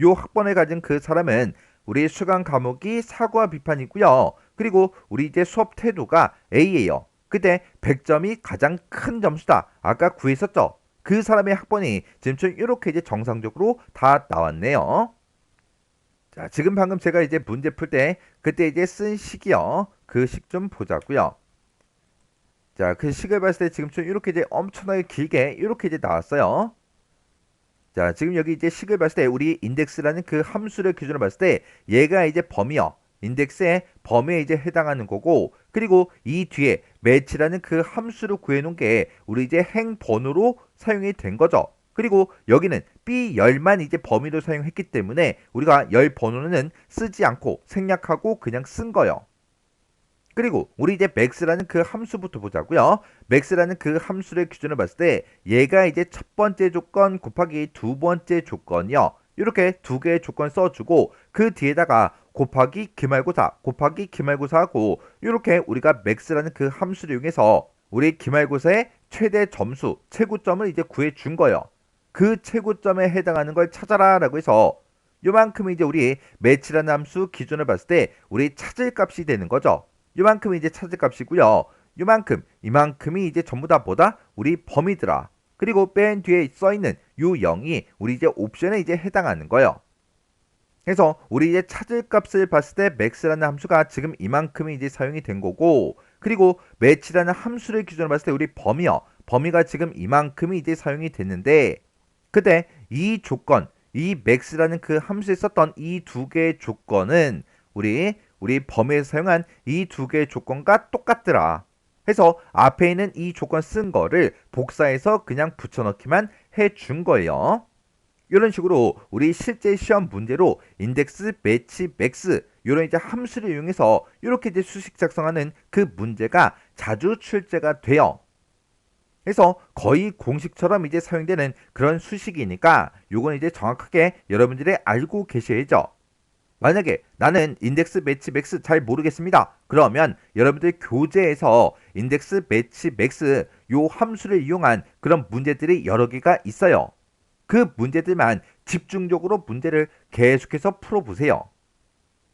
요 학번을 가진 그 사람은 우리 수강 과목이 사과 비판이고요. 그리고 우리 이제 수업 태도가 A예요. 그때 100점이 가장 큰 점수다. 아까 구했었죠? 그 사람의 학번이 지금 이렇게 이제 정상적으로 다 나왔네요. 자, 지금 방금 제가 이제 문제 풀 때 그때 이제 쓴 식이요. 그 식 좀 보자고요. 자, 그 식을 봤을 때 지금 이렇게 이제 엄청나게 길게 이렇게 이제 나왔어요. 자, 지금 여기 이제 식을 봤을 때 우리 인덱스라는 그 함수를 기준으로 봤을 때 얘가 이제 범위요. 인덱스의 범위에 이제 해당하는 거고 그리고 이 뒤에 매치라는 그 함수를 구해놓은 게 우리 이제 행번호로 사용이 된 거죠. 그리고 여기는 B10만 이제 범위로 사용했기 때문에 우리가 열 번호는 쓰지 않고 생략하고 그냥 쓴 거예요. 그리고 우리 이제 max라는 그 함수부터 보자고요. max라는 그 함수를 기준으로 봤을 때 얘가 이제 첫 번째 조건 곱하기 두 번째 조건이요. 이렇게 두 개의 조건 써주고 그 뒤에다가 곱하기 기말고사하고 이렇게 우리가 max라는 그 함수를 이용해서 우리 기말고사의 최대 점수, 최고점을 이제 구해준 거예요. 그 최고점에 해당하는 걸 찾아라 라고 해서 요만큼이 이제 우리 매치라는 함수 기준을 봤을 때 우리 찾을 값이 되는 거죠. 요만큼이 이제 찾을 값이고요. 이만큼이 이제 전부 다 뭐다? 우리 범위더라. 그리고 맨 뒤에 써있는 요 0이 우리 이제 옵션에 이제 해당하는 거예요. 그래서 우리 이제 찾을 값을 봤을 때 max라는 함수가 지금 이만큼이 이제 사용이 된 거고 그리고 match라는 함수를 기준으로 봤을 때 우리 범위가 지금 이만큼이 이제 사용이 됐는데 그때 이 조건, 이 max라는 그 함수에 썼던 이 두 개의 조건은 우리 범위에서 사용한 이 두 개의 조건과 똑같더라. 해서 앞에 있는 이 조건 쓴 거를 복사해서 그냥 붙여넣기만 해준 거예요. 이런 식으로 우리 실제 시험 문제로 인덱스, 매치, 맥스 이런 이제 함수를 이용해서 이렇게 이제 수식 작성하는 그 문제가 자주 출제가 돼요. 그래서 거의 공식처럼 이제 사용되는 그런 수식이니까 요건 이제 정확하게 여러분들이 알고 계셔야죠. 만약에 나는 인덱스, 매치, 맥스 잘 모르겠습니다. 그러면 여러분들 교재에서 인덱스, 매치, 맥스 요 함수를 이용한 그런 문제들이 여러 개가 있어요. 그 문제들만 집중적으로 문제를 계속해서 풀어보세요.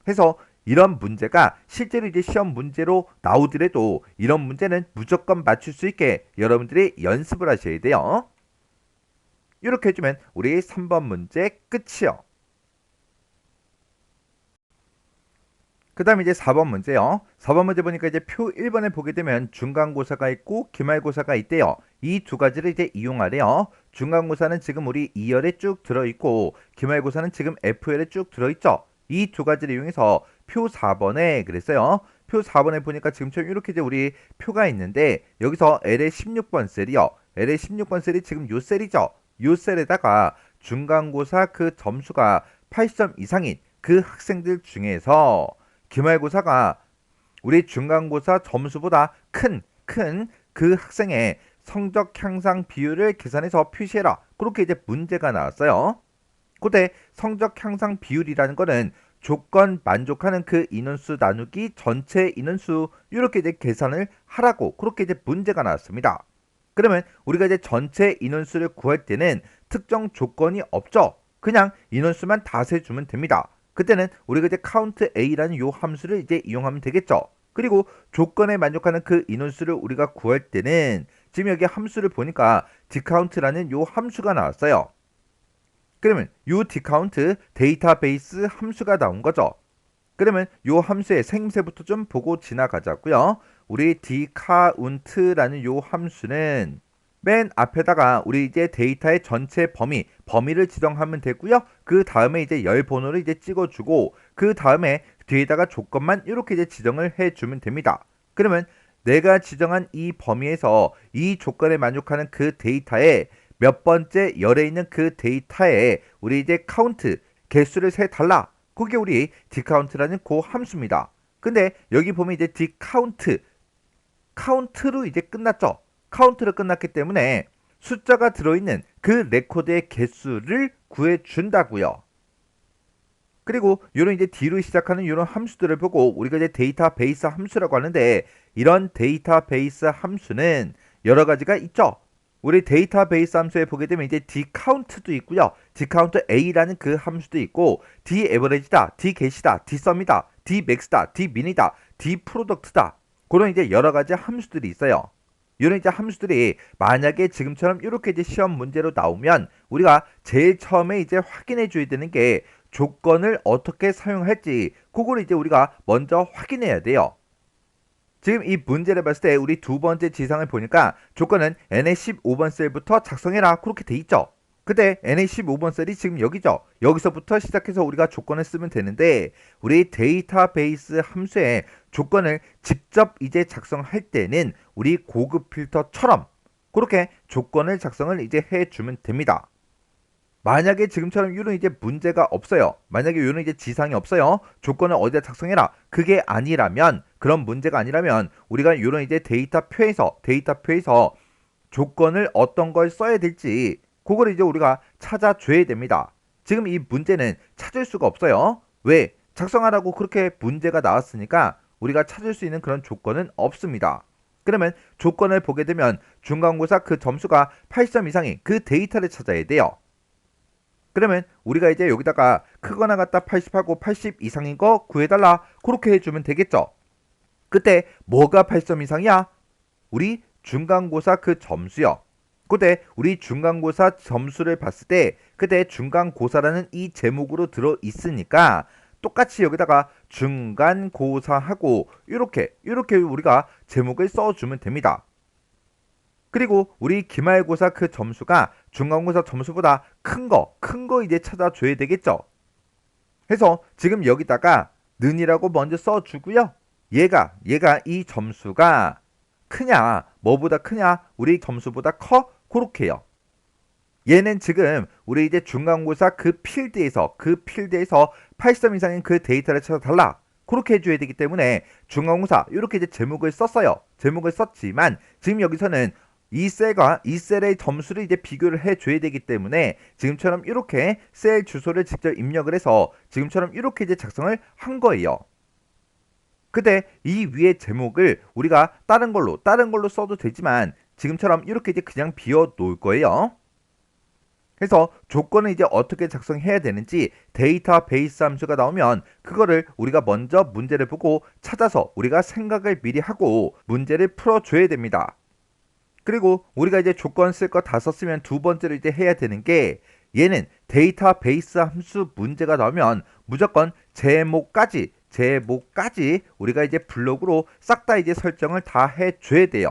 해서 이런 문제가 실제로 이제 시험 문제로 나오더라도 이런 문제는 무조건 맞출 수 있게 여러분들이 연습을 하셔야 돼요. 이렇게 해주면 우리 3번 문제 끝이요. 그 다음에 이제 4번 문제요. 4번 문제 보니까 이제 표 1번에 보게 되면 중간고사가 있고 기말고사가 있대요. 이 두 가지를 이제 이용하래요. 중간고사는 지금 우리 2열에 쭉 들어있고 기말고사는 지금 F열에 쭉 들어있죠. 이 두 가지를 이용해서 표 4번에 그랬어요. 표 4번에 보니까 지금처럼 이렇게 이제 우리 표가 있는데 여기서 L의 16번 셀이요. L의 16번 셀이 지금 요 셀이죠. 요 셀에다가 중간고사 그 점수가 80점 이상인 그 학생들 중에서 기말고사가 우리 중간고사 점수보다 큰 그 학생의 성적 향상 비율을 계산해서 표시해라. 그렇게 이제 문제가 나왔어요. 그때 성적 향상 비율이라는 거는 조건 만족하는 그 인원수 나누기 전체 인원수 이렇게 이제 계산을 하라고 그렇게 이제 문제가 나왔습니다. 그러면 우리가 이제 전체 인원수를 구할 때는 특정 조건이 없죠. 그냥 인원수만 다 세주면 됩니다. 그때는 우리가 이제 count a라는 요 함수를 이제 이용하면 되겠죠. 그리고 조건에 만족하는 그 인원수를 우리가 구할 때는 지금 여기 함수를 보니까 dcount라는 요 함수가 나왔어요. 그러면 요 dcount 데이터베이스 함수가 나온 거죠. 그러면 요 함수의 생김새부터 좀 보고 지나가자고요. 우리 dcount라는 요 함수는 맨 앞에다가 우리 이제 데이터의 전체 범위를 지정하면 되고요. 그 다음에 이제 열 번호를 이제 찍어주고 그 다음에 뒤에다가 조건만 이렇게 이제 지정을 해주면 됩니다. 그러면 내가 지정한 이 범위에서 이 조건에 만족하는 그 데이터에 몇 번째 열에 있는 그 데이터에 우리 이제 카운트 개수를 세 달라. 그게 우리 dcount라는 그 함수입니다. 근데 여기 보면 이제 카운트로 이제 끝났죠. 카운트로 끝났기 때문에 숫자가 들어있는 그 레코드의 개수를 구해준다고요. 그리고 이런 이제 D로 시작하는 이런 함수들을 보고 우리가 이제 데이터베이스 함수라고 하는데 이런 데이터베이스 함수는 여러 가지가 있죠. 우리 데이터베이스 함수에 보게 되면 이제 dcount도 있고요. dcount a라는 그 함수도 있고 daverage다, dget이다, dsum이다, dmax다, dmin이다, dproduct다. 그런 이제 여러 가지 함수들이 있어요. 이런 이제 함수들이 만약에 지금처럼 이렇게 이제 시험 문제로 나오면 우리가 제일 처음에 이제 확인해 줘야 되는 게 조건을 어떻게 사용할지 그걸 이제 우리가 먼저 확인해야 돼요. 지금 이 문제를 봤을 때 우리 두 번째 지상을 보니까 조건은 NA 15번 셀부터 작성해라 그렇게 돼 있죠. 근데 NA 15번 셀이 지금 여기죠. 여기서부터 시작해서 우리가 조건을 쓰면 되는데 우리 데이터베이스 함수에 조건을 직접 이제 작성할 때는 우리 고급 필터처럼 그렇게 조건을 작성을 이제 해주면 됩니다. 만약에 지금처럼 이런 이제 문제가 없어요. 만약에 이런 이제 지상이 없어요. 조건을 어디다 작성해라. 그게 아니라면 그런 문제가 아니라면 우리가 이런 이제 데이터표에서 조건을 어떤 걸 써야 될지 그걸 이제 우리가 찾아줘야 됩니다. 지금 이 문제는 찾을 수가 없어요. 왜? 작성하라고 그렇게 문제가 나왔으니까 우리가 찾을 수 있는 그런 조건은 없습니다. 그러면 조건을 보게 되면 중간고사 그 점수가 8점 이상인 그 데이터를 찾아야 돼요. 그러면 우리가 이제 여기다가 크거나 같다 80하고 80 이상인 거 구해달라 그렇게 해주면 되겠죠. 그때 뭐가 8점 이상이야? 우리 중간고사 그 점수요. 그때 우리 중간고사 점수를 봤을 때 그때 중간고사라는 이 제목으로 들어 있으니까 똑같이 여기다가 중간고사하고 이렇게 우리가 제목을 써주면 됩니다. 그리고 우리 기말고사 그 점수가 중간고사 점수보다 큰 거 이제 찾아줘야 되겠죠. 해서 지금 여기다가 는이라고 먼저 써주고요. 얘가 이 점수가 크냐 뭐보다 크냐 우리 점수보다 커 그렇게요. 얘는 지금 우리 이제 중간고사 그 필드에서 8점 이상인 그 데이터를 찾아달라 그렇게 해줘야 되기 때문에 중간고사 이렇게 이제 제목을 썼어요. 제목을 썼지만 지금 여기서는 이 셀의 점수를 이제 비교를 해줘야 되기 때문에 지금처럼 이렇게 셀 주소를 직접 입력을 해서 지금처럼 이렇게 이제 작성을 한 거예요. 근데 이 위에 제목을 우리가 다른 걸로 써도 되지만 지금처럼 이렇게 이제 그냥 비워 놓을 거예요. 그래서 조건을 이제 어떻게 작성해야 되는지 데이터베이스 함수가 나오면 그거를 우리가 먼저 문제를 보고 찾아서 우리가 생각을 미리 하고 문제를 풀어줘야 됩니다. 그리고 우리가 이제 조건 쓸 거 다 썼으면 두 번째로 이제 해야 되는 게 얘는 데이터베이스 함수 문제가 나오면 무조건 제목까지 우리가 이제 블록으로 싹 다 이제 설정을 다 해줘야 돼요.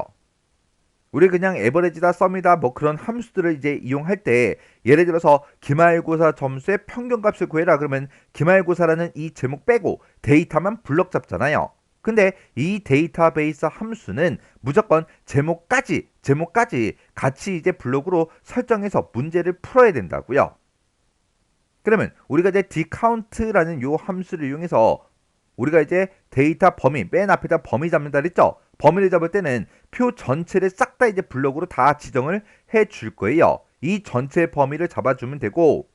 우리 그냥 에버리지다 썸이다 뭐 그런 함수들을 이제 이용할 때 예를 들어서 기말고사 점수의 평균값을 구해라 그러면 기말고사라는 이 제목 빼고 데이터만 블럭 잡잖아요. 근데 이 데이터베이스 함수는 무조건 제목까지 같이 이제 블록으로 설정해서 문제를 풀어야 된다고요. 그러면 우리가 이제 dcount라는 요 함수를 이용해서 우리가 이제 데이터 범위 맨 앞에다 범위 잡는다 그랬죠. 범위를 잡을 때는 표 전체를 싹 다 이제 블록으로 다 지정을 해 줄 거예요. 이 전체 범위를 잡아주면 되고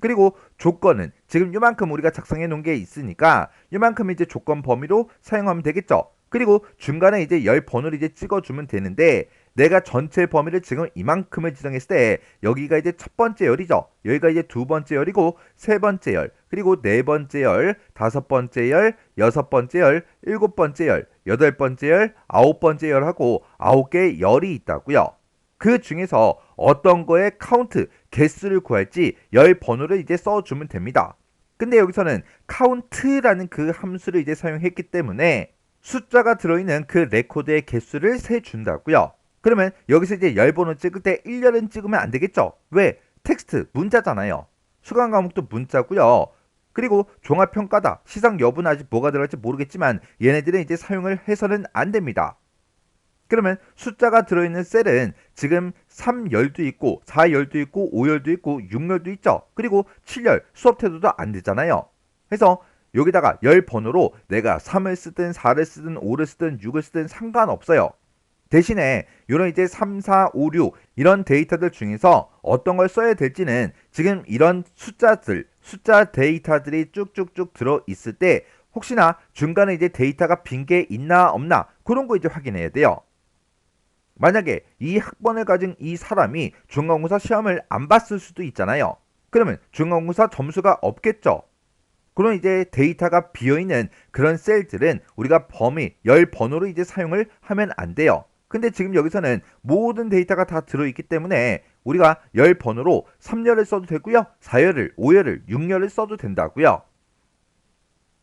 그리고 조건은 지금 요만큼 우리가 작성해 놓은 게 있으니까 요만큼 이제 조건 범위로 사용하면 되겠죠. 그리고 중간에 이제 열 번호를 이제 찍어주면 되는데 내가 전체 범위를 지금 이만큼을 지정했을 때 여기가 이제 첫 번째 열이죠. 여기가 이제 두 번째 열이고 세 번째 열, 그리고 네 번째 열, 다섯 번째 열, 여섯 번째 열, 일곱 번째 열, 여덟 번째 열, 아홉 번째 열하고 9개의 열이 있다고요. 그 중에서 어떤 거에 카운트, 개수를 구할지 열 번호를 이제 써주면 됩니다. 근데 여기서는 카운트라는 그 함수를 이제 사용했기 때문에 숫자가 들어있는 그 레코드의 개수를 세준다고요. 그러면 여기서 이제 열 번호 찍을 때 1열은 찍으면 안 되겠죠? 왜? 텍스트, 문자잖아요. 수강 과목도 문자고요. 그리고 종합평가다, 시상 여부는 아직 뭐가 들어갈지 모르겠지만 얘네들은 이제 사용을 해서는 안 됩니다. 그러면 숫자가 들어있는 셀은 지금 3열도 있고 4열도 있고 5열도 있고 6열도 있죠. 그리고 7열 수업 태도도 안 되잖아요. 그래서 여기다가 열 번호로 내가 3을 쓰든 4를 쓰든 5를 쓰든 6을 쓰든 상관없어요. 대신에 이런 이제 3, 4, 5, 6 이런 데이터들 중에서 어떤 걸 써야 될지는 지금 이런 숫자 데이터들이 쭉쭉쭉 들어 있을 때 혹시나 중간에 이제 데이터가 빈 게 있나 없나 그런 거 이제 확인해야 돼요. 만약에 이 학번을 가진 이 사람이 중간고사 시험을 안 봤을 수도 있잖아요. 그러면 중간고사 점수가 없겠죠. 그럼 이제 데이터가 비어있는 그런 셀들은 우리가 범위, 열 번호로 이제 사용을 하면 안 돼요. 근데 지금 여기서는 모든 데이터가 다 들어있기 때문에 우리가 열 번호로 3열을 써도 되고요. 4열을, 5열을, 6열을 써도 된다고요.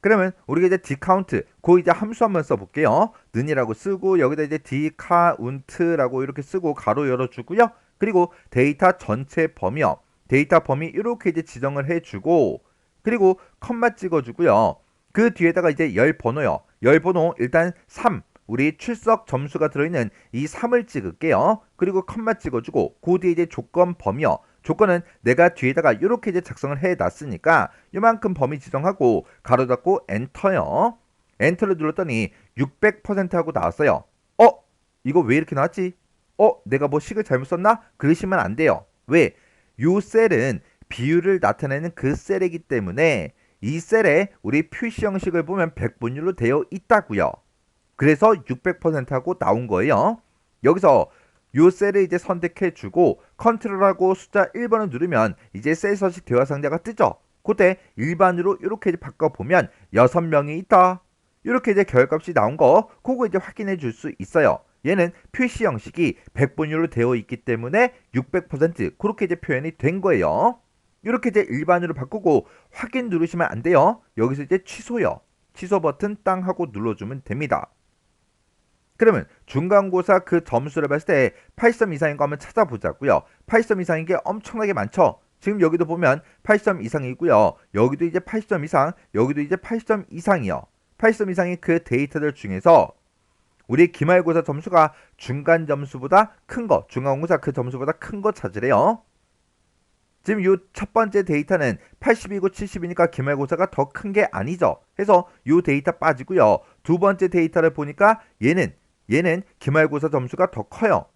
그러면 우리가 이제 dcount 그 이제 함수 한번 써볼게요. 는이라고 쓰고 여기다 이제 dcount라고 이렇게 쓰고 가로 열어주고요. 그리고 데이터 전체 범위요. 데이터 범위 이렇게 이제 지정을 해주고 그리고 컴마 찍어주고요. 그 뒤에다가 이제 열 번호요. 열 번호 일단 3 우리 출석 점수가 들어있는 이 3을 찍을게요. 그리고 컴마 찍어주고 그 뒤에 이제 조건 범위요. 조건은 내가 뒤에다가 이렇게 이제 작성을 해놨으니까 이만큼 범위 지정하고 가로 닫고 엔터요. 엔터를 눌렀더니 600% 하고 나왔어요. 이거 왜 이렇게 나왔지? 내가 뭐 식을 잘못 썼나? 그러시면 안 돼요. 왜? 요 셀은 비율을 나타내는 그 셀이기 때문에 이 셀에 우리 표시 형식을 보면 백분율로 되어 있다고요. 그래서 600% 하고 나온 거예요. 여기서 요 셀을 이제 선택해주고 컨트롤하고 숫자 1번을 누르면 이제 셀 서식 대화 상자가 뜨죠. 그때 일반으로 이렇게 이제 바꿔보면 6명이 있다. 이렇게 이제 결값이 나온 거 그거 이제 확인해 줄 수 있어요. 얘는 표시 형식이 백분율로 되어 있기 때문에 600% 그렇게 이제 표현이 된 거예요. 이렇게 이제 일반으로 바꾸고 확인 누르시면 안 돼요. 여기서 이제 취소요. 취소 버튼 땅 하고 눌러주면 됩니다. 그러면 중간고사 그 점수를 봤을 때 80점 이상인 거 한번 찾아보자고요. 80점 이상인 게 엄청나게 많죠. 지금 여기도 보면 80점 이상이고요. 여기도 이제 80점 이상, 여기도 이제 80점 이상이요. 80점 이상의 그 데이터들 중에서 우리 기말고사 점수가 중간 점수보다 큰 거, 중간고사 그 점수보다 큰 거 찾으래요. 지금 요 첫 번째 데이터는 80이고 70이니까 기말고사가 더 큰 게 아니죠. 그래서 요 데이터 빠지고요. 두 번째 데이터를 보니까 얘는 기말고사 점수가 더 커요.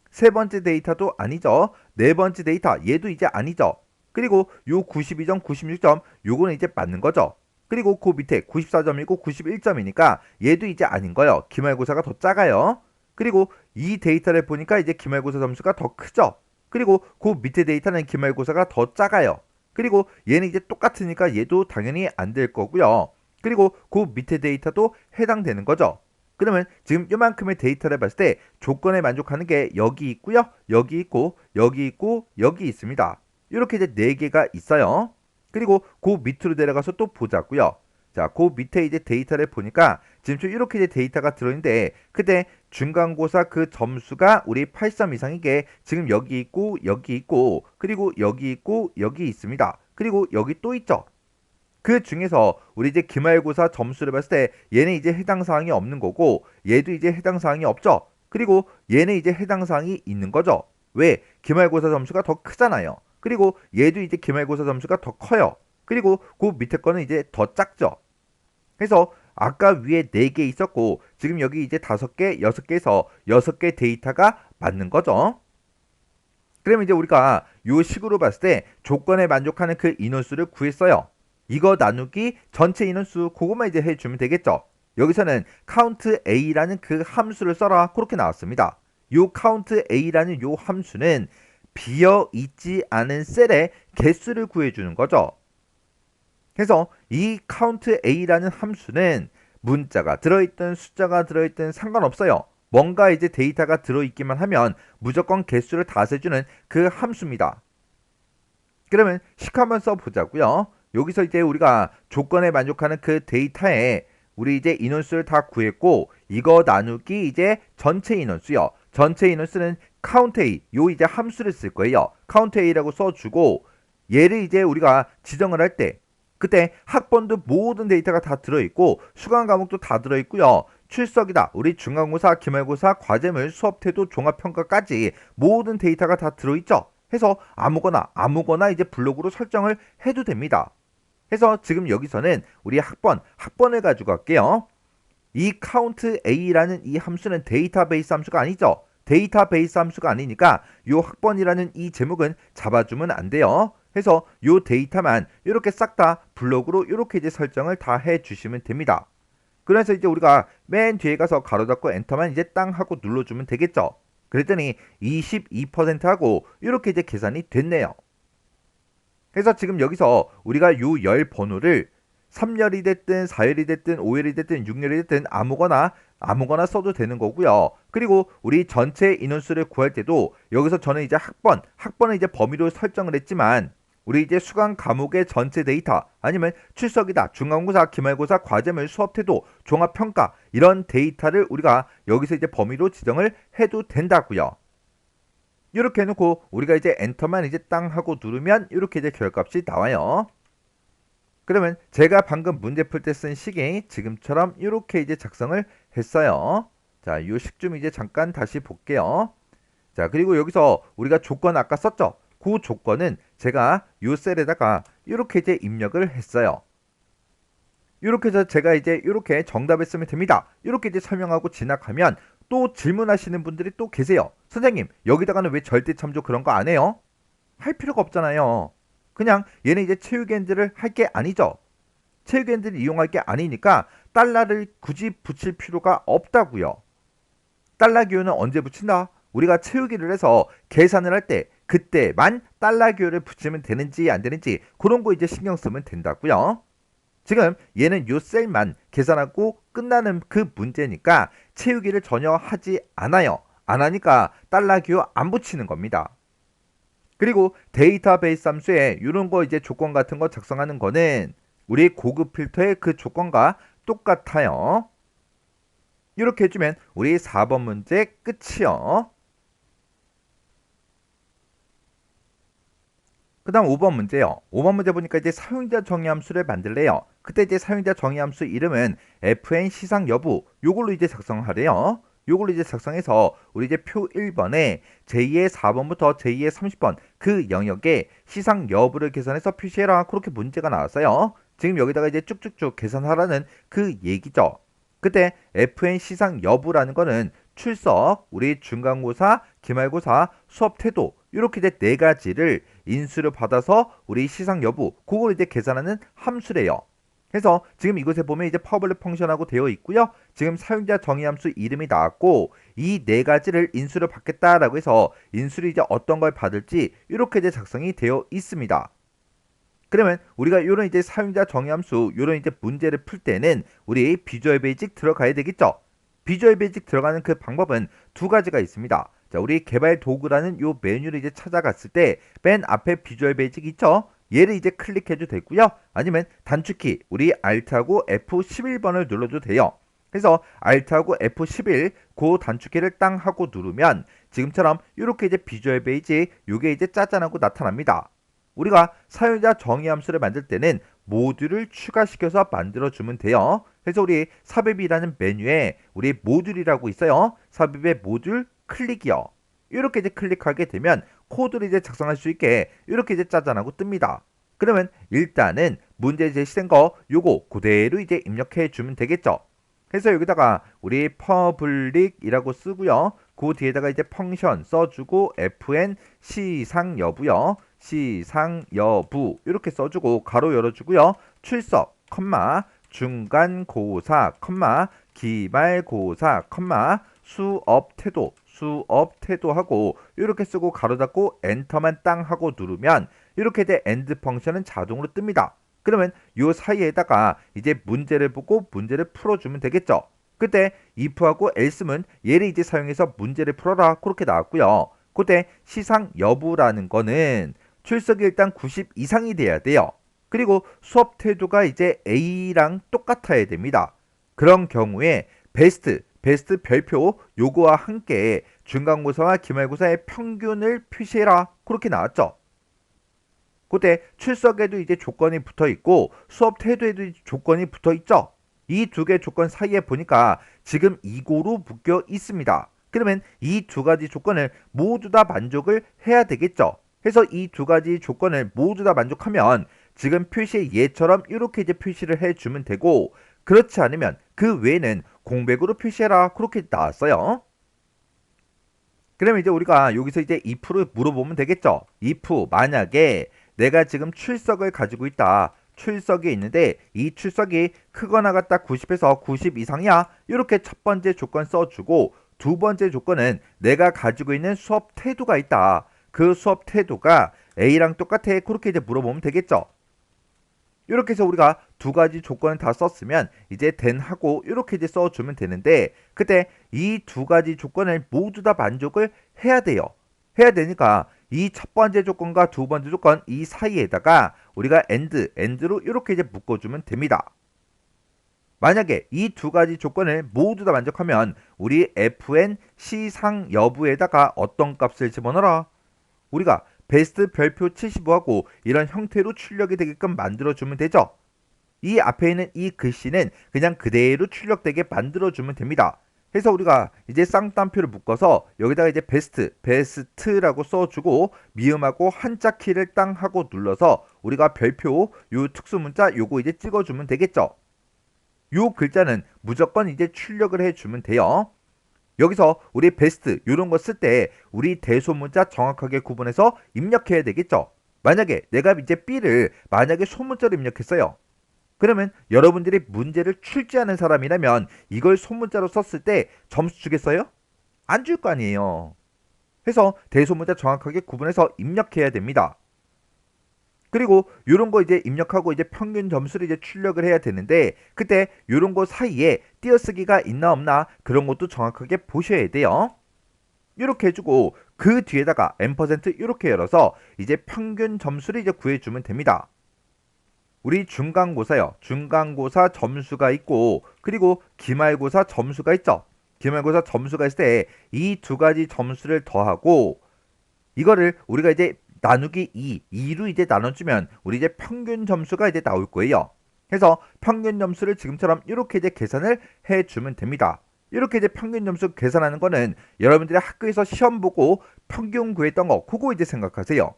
세 번째 데이터도 아니죠. 네 번째 데이터 얘도 이제 아니죠. 그리고 요 92점, 96점 요거는 이제 맞는 거죠. 그리고 그 밑에 94점이고 91점이니까 얘도 이제 아닌 거예요. 기말고사가 더 작아요. 그리고 이 데이터를 보니까 이제 기말고사 점수가 더 크죠. 그리고 그 밑에 데이터는 기말고사가 더 작아요. 그리고 얘는 이제 똑같으니까 얘도 당연히 안 될 거고요. 그리고 그 밑에 데이터도 해당되는 거죠. 그러면 지금 이만큼의 데이터를 봤을 때 조건에 만족하는 게 여기 있고요. 여기 있고 여기 있고 여기 있습니다. 이렇게 이제 4개가 있어요. 그리고 그 밑으로 내려가서 또 보자고요. 자, 그 밑에 이제 데이터를 보니까 지금 좀 이렇게 이제 데이터가 들어있는데 그때 중간고사 그 점수가 우리 8점 이상이게 지금 여기 있고 여기 있고 그리고 여기 있고 여기 있습니다. 그리고 여기 또 있죠. 그 중에서 우리 이제 기말고사 점수를 봤을 때 얘는 이제 해당 사항이 없는 거고 얘도 이제 해당 사항이 없죠. 그리고 얘는 이제 해당 사항이 있는 거죠. 왜? 기말고사 점수가 더 크잖아요. 그리고 얘도 이제 기말고사 점수가 더 커요. 그리고 그 밑에 거는 이제 더 작죠. 그래서 아까 위에 4개 있었고 지금 여기 이제 5개, 6개에서 6개 데이터가 맞는 거죠. 그러면 이제 우리가 이 식으로 봤을 때 조건에 만족하는 그 인원수를 구했어요. 이거 나누기 전체 인원수 그것만 이제 해주면 되겠죠. 여기서는 count a라는 그 함수를 써라 그렇게 나왔습니다. 요 count a라는 요 함수는 비어 있지 않은 셀의 개수를 구해주는 거죠. 그래서 이 count a라는 함수는 문자가 들어있든 숫자가 들어있든 상관없어요. 뭔가 이제 데이터가 들어있기만 하면 무조건 개수를 다 세주는 그 함수입니다. 그러면 식 한번 써보자고요. 여기서 이제 우리가 조건에 만족하는 그 데이터에 우리 이제 인원수를 다 구했고 이거 나누기 이제 전체 인원수요. 전체 인원수는 count A 요 이제 함수를 쓸 거예요. count A라고 써주고 얘를 이제 우리가 지정을 할 때 그때 학번도 모든 데이터가 다 들어있고 수강 과목도 다 들어있고요. 출석이다. 우리 중간고사, 기말고사, 과제물, 수업태도, 종합평가까지 모든 데이터가 다 들어있죠. 해서 아무거나 이제 블록으로 설정을 해도 됩니다. 해서 지금 여기서는 우리 학번을 가지고 갈게요. 이 count A라는 이 함수는 데이터베이스 함수가 아니죠. 데이터베이스 함수가 아니니까 이 학번이라는 이 제목은 잡아주면 안 돼요. 해서 이 데이터만 이렇게 싹 다 블록으로 이렇게 이제 설정을 다 해주시면 됩니다. 그래서 이제 우리가 맨 뒤에 가서 가로 닫고 엔터만 이제 땅 하고 눌러주면 되겠죠. 그랬더니 22% 하고 이렇게 이제 계산이 됐네요. 그래서 지금 여기서 우리가 요 열 번호를 3열이 됐든 4열이 됐든 5열이 됐든 6열이 됐든 아무거나 써도 되는 거고요. 그리고 우리 전체 인원수를 구할 때도 여기서 저는 이제 학번은 이제 범위로 설정을 했지만 우리 이제 수강 과목의 전체 데이터 아니면 출석이다, 중간고사, 기말고사, 과제물, 수업태도, 종합평가 이런 데이터를 우리가 여기서 이제 범위로 지정을 해도 된다고요. 이렇게 해놓고 우리가 이제 엔터만 이제 땅 하고 누르면 이렇게 이제 결과값이 나와요. 그러면 제가 방금 문제 풀 때 쓴 식이 지금처럼 이렇게 이제 작성을 했어요. 자, 이 식 좀 이제 잠깐 다시 볼게요. 자, 그리고 여기서 우리가 조건 아까 썼죠? 그 조건은 제가 이 셀에다가 이렇게 이제 입력을 했어요. 이렇게 해서 제가 이제 이렇게 정답을 쓰면 됩니다. 이렇게 이제 설명하고 진학하면 또 질문하시는 분들이 또 계세요. 선생님, 여기다가는 왜 절대 참조 그런 거 안 해요? 할 필요가 없잖아요. 그냥 얘는 이제 체육엔드를 할 게 아니죠. 체육엔드를 이용할 게 아니니까 달러를 굳이 붙일 필요가 없다고요. 달러 기호는 언제 붙인다? 우리가 채우기를 해서 계산을 할 때 그때만 달러 기호를 붙이면 되는지 안 되는지 그런 거 이제 신경 쓰면 된다고요. 지금 얘는 요 셀만 계산하고 끝나는 그 문제니까 채우기를 전혀 하지 않아요. 안 하니까 달러 기호 안 붙이는 겁니다. 그리고 데이터베이스 함수에 이런 거 이제 조건 같은 거 작성하는 거는 우리 고급 필터의 그 조건과 똑같아요. 이렇게 해주면 우리 4번 문제 끝이요. 그 다음 5번 문제요. 5번 문제 보니까 이제 사용자 정의함수를 만들래요. 그때 이제 사용자 정의함수 이름은 fn 시상 여부 요걸로 이제 작성하래요. 요걸로 이제 작성해서 우리 이제 표 1번에 제2의 4번부터 제2의 30번 그 영역에 시상 여부를 계산해서 표시해라. 그렇게 문제가 나왔어요. 지금 여기다가 이제 쭉쭉쭉 계산하라는 그 얘기죠. 그때 fn 시상 여부라는 거는 출석, 우리 중간고사, 기말고사, 수업 태도 이렇게 이제 네 가지를 인수를 받아서 우리 시상 여부 그걸 이제 계산하는 함수래요. 그래서 지금 이곳에 보면 이제 퍼블릭 펑션하고 되어 있고요. 지금 사용자 정의 함수 이름이 나왔고 이 네 가지를 인수를 받겠다라고 해서 인수를 이제 어떤 걸 받을지 이렇게 이제 작성이 되어 있습니다. 그러면 우리가 이런 이제 사용자 정의 함수 이런 이제 문제를 풀 때는 우리 비주얼 베이직 들어가야 되겠죠. 비주얼 베이직 들어가는 그 방법은 두 가지가 있습니다. 자, 우리 개발 도구라는 요 메뉴를 이제 찾아갔을 때 맨 앞에 비주얼 베이직 있죠? 얘를 이제 클릭해도 되고요. 아니면 단축키 우리 Alt하고 F11번을 눌러도 돼요. 그래서 Alt하고 F11 그 단축키를 땅 하고 누르면 지금처럼 이렇게 이제 비주얼 베이직 요게 이제 짜잔하고 나타납니다. 우리가 사용자 정의 함수를 만들 때는 모듈을 추가시켜서 만들어주면 돼요. 그래서 우리 삽입이라는 메뉴에 우리 모듈이라고 있어요. 삽입의 모듈 클릭이요. 이렇게 이제 클릭하게 되면 코드를 이제 작성할 수 있게 이렇게 이제 짜잔하고 뜹니다. 그러면 일단은 문제 제시된 거 요거 그대로 이제 입력해 주면 되겠죠. 그래서 여기다가 우리 퍼블릭이라고 쓰고요. 그 뒤에다가 이제 펑션 써주고 fn 시상 여부요. 시상 여부 이렇게 써주고 가로 열어주고요. 출석, 컴마, 중간고사, 컴마, 기말고사, 컴마, 수업 태도하고 이렇게 쓰고 가로 닫고 엔터만 땅 하고 누르면 이렇게 돼 엔드 펑션은 자동으로 뜹니다. 그러면 요 사이에다가 이제 문제를 보고 문제를 풀어주면 되겠죠. 그때 if하고 else면 얘를 이제 사용해서 문제를 풀어라 그렇게 나왔고요. 그때 시상 여부라는 거는 출석이 일단 90 이상이 돼야 돼요. 그리고 수업 태도가 이제 A랑 똑같아야 됩니다. 그런 경우에 베스트 별표 요거와 함께 중간고사와 기말고사의 평균을 표시해라. 그렇게 나왔죠. 그때 출석에도 이제 조건이 붙어 있고 수업 태도에도 조건이 붙어 있죠. 이 두 개 조건 사이에 보니까 지금 이고로 묶여 있습니다. 그러면 이 두 가지 조건을 모두 다 만족을 해야 되겠죠. 그래서 이 두 가지 조건을 모두 다 만족하면 지금 표시의 예처럼 이렇게 이제 표시를 해주면 되고, 그렇지 않으면 그 외에는 공백으로 표시해라. 그렇게 나왔어요. 그러면 이제 우리가 여기서 이제 if를 물어보면 되겠죠. if 만약에 내가 지금 출석을 가지고 있다. 출석이 있는데 이 출석이 크거나 같다 90에서 90 이상이야. 이렇게 첫 번째 조건 써주고, 두 번째 조건은 내가 가지고 있는 수업 태도가 있다. 그 수업 태도가 A랑 똑같아. 그렇게 이제 물어보면 되겠죠. 이렇게 해서 우리가 두 가지 조건을 다 썼으면 이제 then 하고 이렇게 이제 써주면 되는데, 그때 이 두 가지 조건을 모두 다 만족을 해야 돼요. 해야 되니까 이 첫 번째 조건과 두 번째 조건 이 사이에다가 우리가 and로 이렇게 이제 묶어주면 됩니다. 만약에 이 두 가지 조건을 모두 다 만족하면 우리 fn 시상 여부에다가 어떤 값을 집어넣어라? 우리가 베스트 별표 75하고 이런 형태로 출력이 되게끔 만들어주면 되죠. 이 앞에 있는 이 글씨는 그냥 그대로 출력되게 만들어주면 됩니다. 그래서 우리가 이제 쌍따옴표를 묶어서 여기다가 이제 베스트라고 써주고 미음하고 한자 키를 땅 하고 눌러서 우리가 별표 요 특수문자 요거 이제 찍어주면 되겠죠. 요 글자는 무조건 이제 출력을 해주면 돼요. 여기서 우리 베스트 이런 거 쓸 때 우리 대소문자 정확하게 구분해서 입력해야 되겠죠. 만약에 내가 이제 B를 만약에 소문자로 입력했어요. 그러면 여러분들이 문제를 출제하는 사람이라면 이걸 소문자로 썼을 때 점수 주겠어요? 안 줄 거 아니에요. 그래서 대소문자 정확하게 구분해서 입력해야 됩니다. 그리고 이런 거 이제 입력하고 이제 평균 점수를 이제 출력을 해야 되는데, 그때 이런 거 사이에 띄어쓰기가 있나 없나 그런 것도 정확하게 보셔야 돼요. 이렇게 해주고 그 뒤에다가 %, 이렇게 열어서 이제 평균 점수를 이제 구해주면 됩니다. 우리 중간고사요. 중간고사 점수가 있고 그리고 기말고사 점수가 있죠. 기말고사 점수가 있을 때 이 두 가지 점수를 더하고 이거를 우리가 이제 나누기 2로 이제 나눠주면 우리 이제 평균 점수가 이제 나올 거예요. 그래서 평균 점수를 지금처럼 이렇게 이제 계산을 해주면 됩니다. 이렇게 이제 평균 점수 계산하는 거는 여러분들이 학교에서 시험 보고 평균 구했던 거 그거 이제 생각하세요.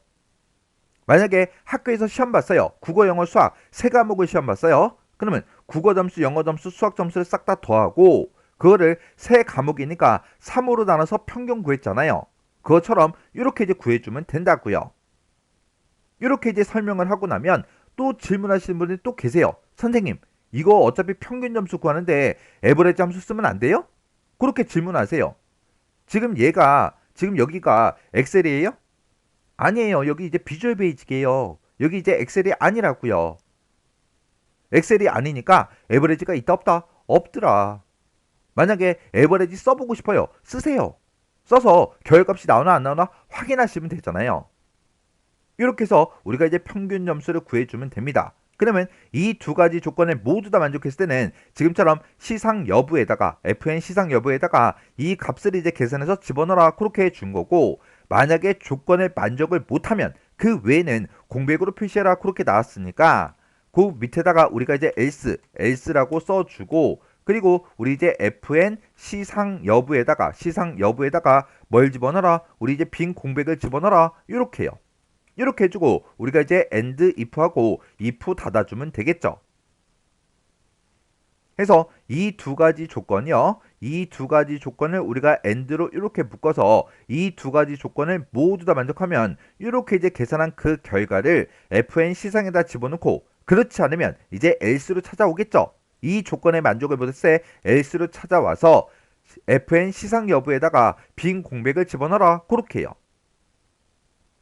만약에 학교에서 시험 봤어요. 국어, 영어, 수학 세 과목을 시험 봤어요. 그러면 국어 점수, 영어 점수, 수학 점수를 싹 다 더하고 그거를 세 과목이니까 3으로 나눠서 평균 구했잖아요. 그것처럼 이렇게 이제 구해주면 된다고요. 이렇게 이제 설명을 하고 나면 또 질문하시는 분이 또 계세요. 선생님, 이거 어차피 평균 점수 구하는데 에버리지 함수 쓰면 안 돼요? 그렇게 질문하세요. 지금 여기가 엑셀이에요? 아니에요. 여기 이제 비주얼 베이직이에요. 여기 이제 엑셀이 아니라고요. 엑셀이 아니니까 에버리지가 있다 없다? 없더라. 만약에 에버리지 써보고 싶어요. 쓰세요. 써서 결과값이 나오나 안 나오나 확인하시면 되잖아요. 이렇게 해서 우리가 이제 평균 점수를 구해주면 됩니다. 그러면 이 두 가지 조건을 모두 다 만족했을 때는 지금처럼 시상 여부에다가 fn 시상 여부에다가 이 값을 이제 계산해서 집어넣어라 그렇게 해준 거고, 만약에 조건을 만족을 못하면 그 외에는 공백으로 표시해라 그렇게 나왔으니까 그 밑에다가 우리가 이제 else라고 써주고, 그리고 우리 이제 fn 시상 여부에다가 뭘 집어넣어라? 우리 이제 빈 공백을 집어넣어라. 이렇게요. 이렇게 해주고 우리가 이제 and if하고 if 닫아주면 되겠죠. 해서 이 두 가지 조건이요. 이 두 가지 조건을 우리가 and로 이렇게 묶어서 이 두 가지 조건을 모두 다 만족하면 이렇게 이제 계산한 그 결과를 fn 시상에다 집어넣고, 그렇지 않으면 이제 else로 찾아오겠죠. 이 조건에 만족을 못했을 때 else로 찾아와서 fn 시상 여부에다가 빈 공백을 집어넣어라 그렇게 해요.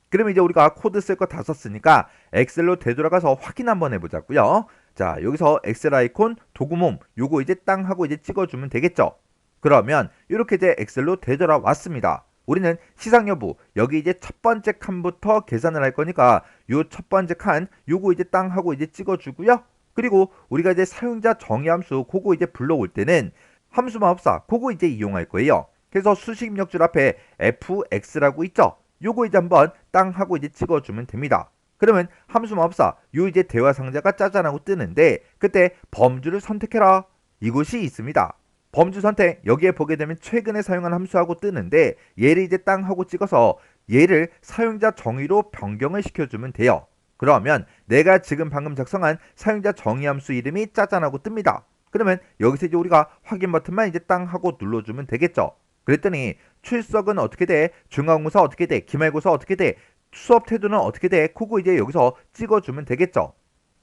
그러면 이제 우리가 코드 쓸 거 다 썼으니까 엑셀로 되돌아가서 확인 한번 해보자고요. 자, 여기서 엑셀 아이콘 도구몸 요거 이제 땅 하고 이제 찍어주면 되겠죠. 그러면 이렇게 이제 엑셀로 되돌아왔습니다. 우리는 시상 여부 여기 이제 첫 번째 칸부터 계산을 할 거니까 요 첫 번째 칸 요거 이제 땅 하고 이제 찍어주고요. 그리고 우리가 이제 사용자 정의 함수 그거 이제 불러올 때는 함수 마법사 그거 이제 이용할 거예요. 그래서 수식 입력줄 앞에 fx라고 있죠. 요거 이제 한번 땅 하고 이제 찍어주면 됩니다. 그러면 함수 마법사 요 이제 대화 상자가 짜잔하고 뜨는데 그때 범주를 선택해라 이것이 있습니다. 범주 선택 여기에 보게 되면 최근에 사용한 함수하고 뜨는데 얘를 이제 땅 하고 찍어서 얘를 사용자 정의로 변경을 시켜주면 돼요. 그러면 내가 지금 방금 작성한 사용자 정의 함수 이름이 짜잔하고 뜹니다. 그러면 여기서 이제 우리가 확인 버튼만 이제 땅 하고 눌러주면 되겠죠. 그랬더니 출석은 어떻게 돼? 중간고사 어떻게 돼? 기말고사 어떻게 돼? 수업 태도는 어떻게 돼? 그거 이제 여기서 찍어주면 되겠죠.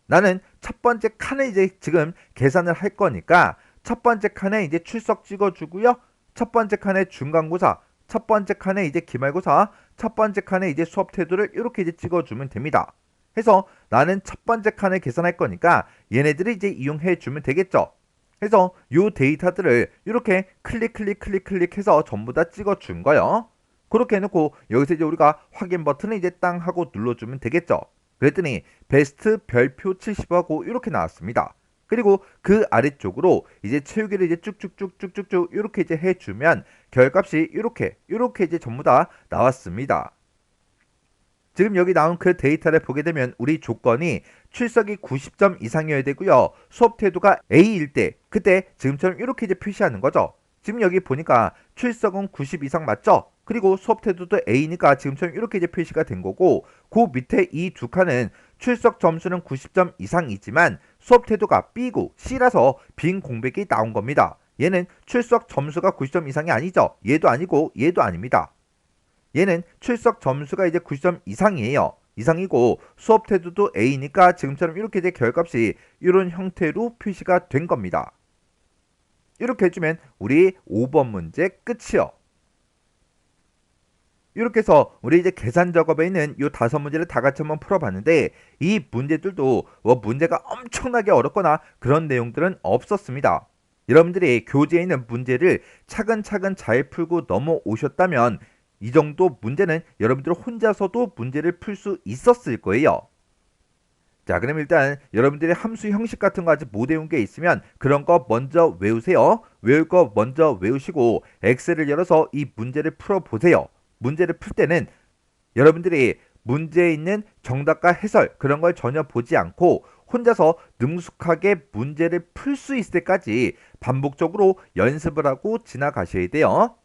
나는 첫 번째 칸을 이제 지금 계산을 할 거니까 첫 번째 칸에 이제 출석 찍어주고요. 첫 번째 칸에 중간고사, 첫 번째 칸에 이제 기말고사, 첫 번째 칸에 이제 수업 태도를 이렇게 이제 찍어주면 됩니다. 해서 나는 첫 번째 칸을 계산할 거니까 얘네들을 이제 이용해 주면 되겠죠. 그래서 요 데이터들을 이렇게 클릭해서 전부 다 찍어준 거예요. 그렇게 해놓고 여기서 이제 우리가 확인 버튼을 이제 땅 하고 눌러주면 되겠죠. 그랬더니 베스트 별표 70하고 이렇게 나왔습니다. 그리고 그 아래쪽으로 이제 채우기를 이제 쭉쭉쭉쭉쭉 이렇게 이제 해주면 결값이 이렇게 이제 전부 다 나왔습니다. 지금 여기 나온 그 데이터를 보게 되면 우리 조건이 출석이 90점 이상이어야 되고요. 수업 태도가 A일 때 그때 지금처럼 이렇게 이제 표시하는 거죠. 지금 여기 보니까 출석은 90 이상 맞죠? 그리고 수업 태도도 A니까 지금처럼 이렇게 이제 표시가 된 거고 그 밑에 이 두 칸은 출석 점수는 90점 이상이지만 수업 태도가 B고 C라서 빈 공백이 나온 겁니다. 얘는 출석 점수가 90점 이상이 아니죠. 얘도 아니고 얘도 아닙니다. 얘는 출석 점수가 이제 90점 이상이에요. 이상이고 수업 태도도 A니까 지금처럼 이렇게 이제 결값이 이런 형태로 표시가 된 겁니다. 이렇게 해주면 우리 5번 문제 끝이요. 이렇게 해서 우리 이제 계산 작업에 있는 이 5문제를 다 같이 한번 풀어봤는데 이 문제들도 뭐 문제가 엄청나게 어렵거나 그런 내용들은 없었습니다. 여러분들이 교재에 있는 문제를 차근차근 잘 풀고 넘어오셨다면 이 정도 문제는 여러분들 혼자서도 문제를 풀 수 있었을 거예요. 자, 그럼 일단 여러분들이 함수 형식 같은 거 아직 못 외운 게 있으면 그런 거 먼저 외우세요. 외울 거 먼저 외우시고 엑셀을 열어서 이 문제를 풀어보세요. 문제를 풀 때는 여러분들이 문제에 있는 정답과 해설 그런 걸 전혀 보지 않고 혼자서 능숙하게 문제를 풀 수 있을 때까지 반복적으로 연습을 하고 지나가셔야 돼요.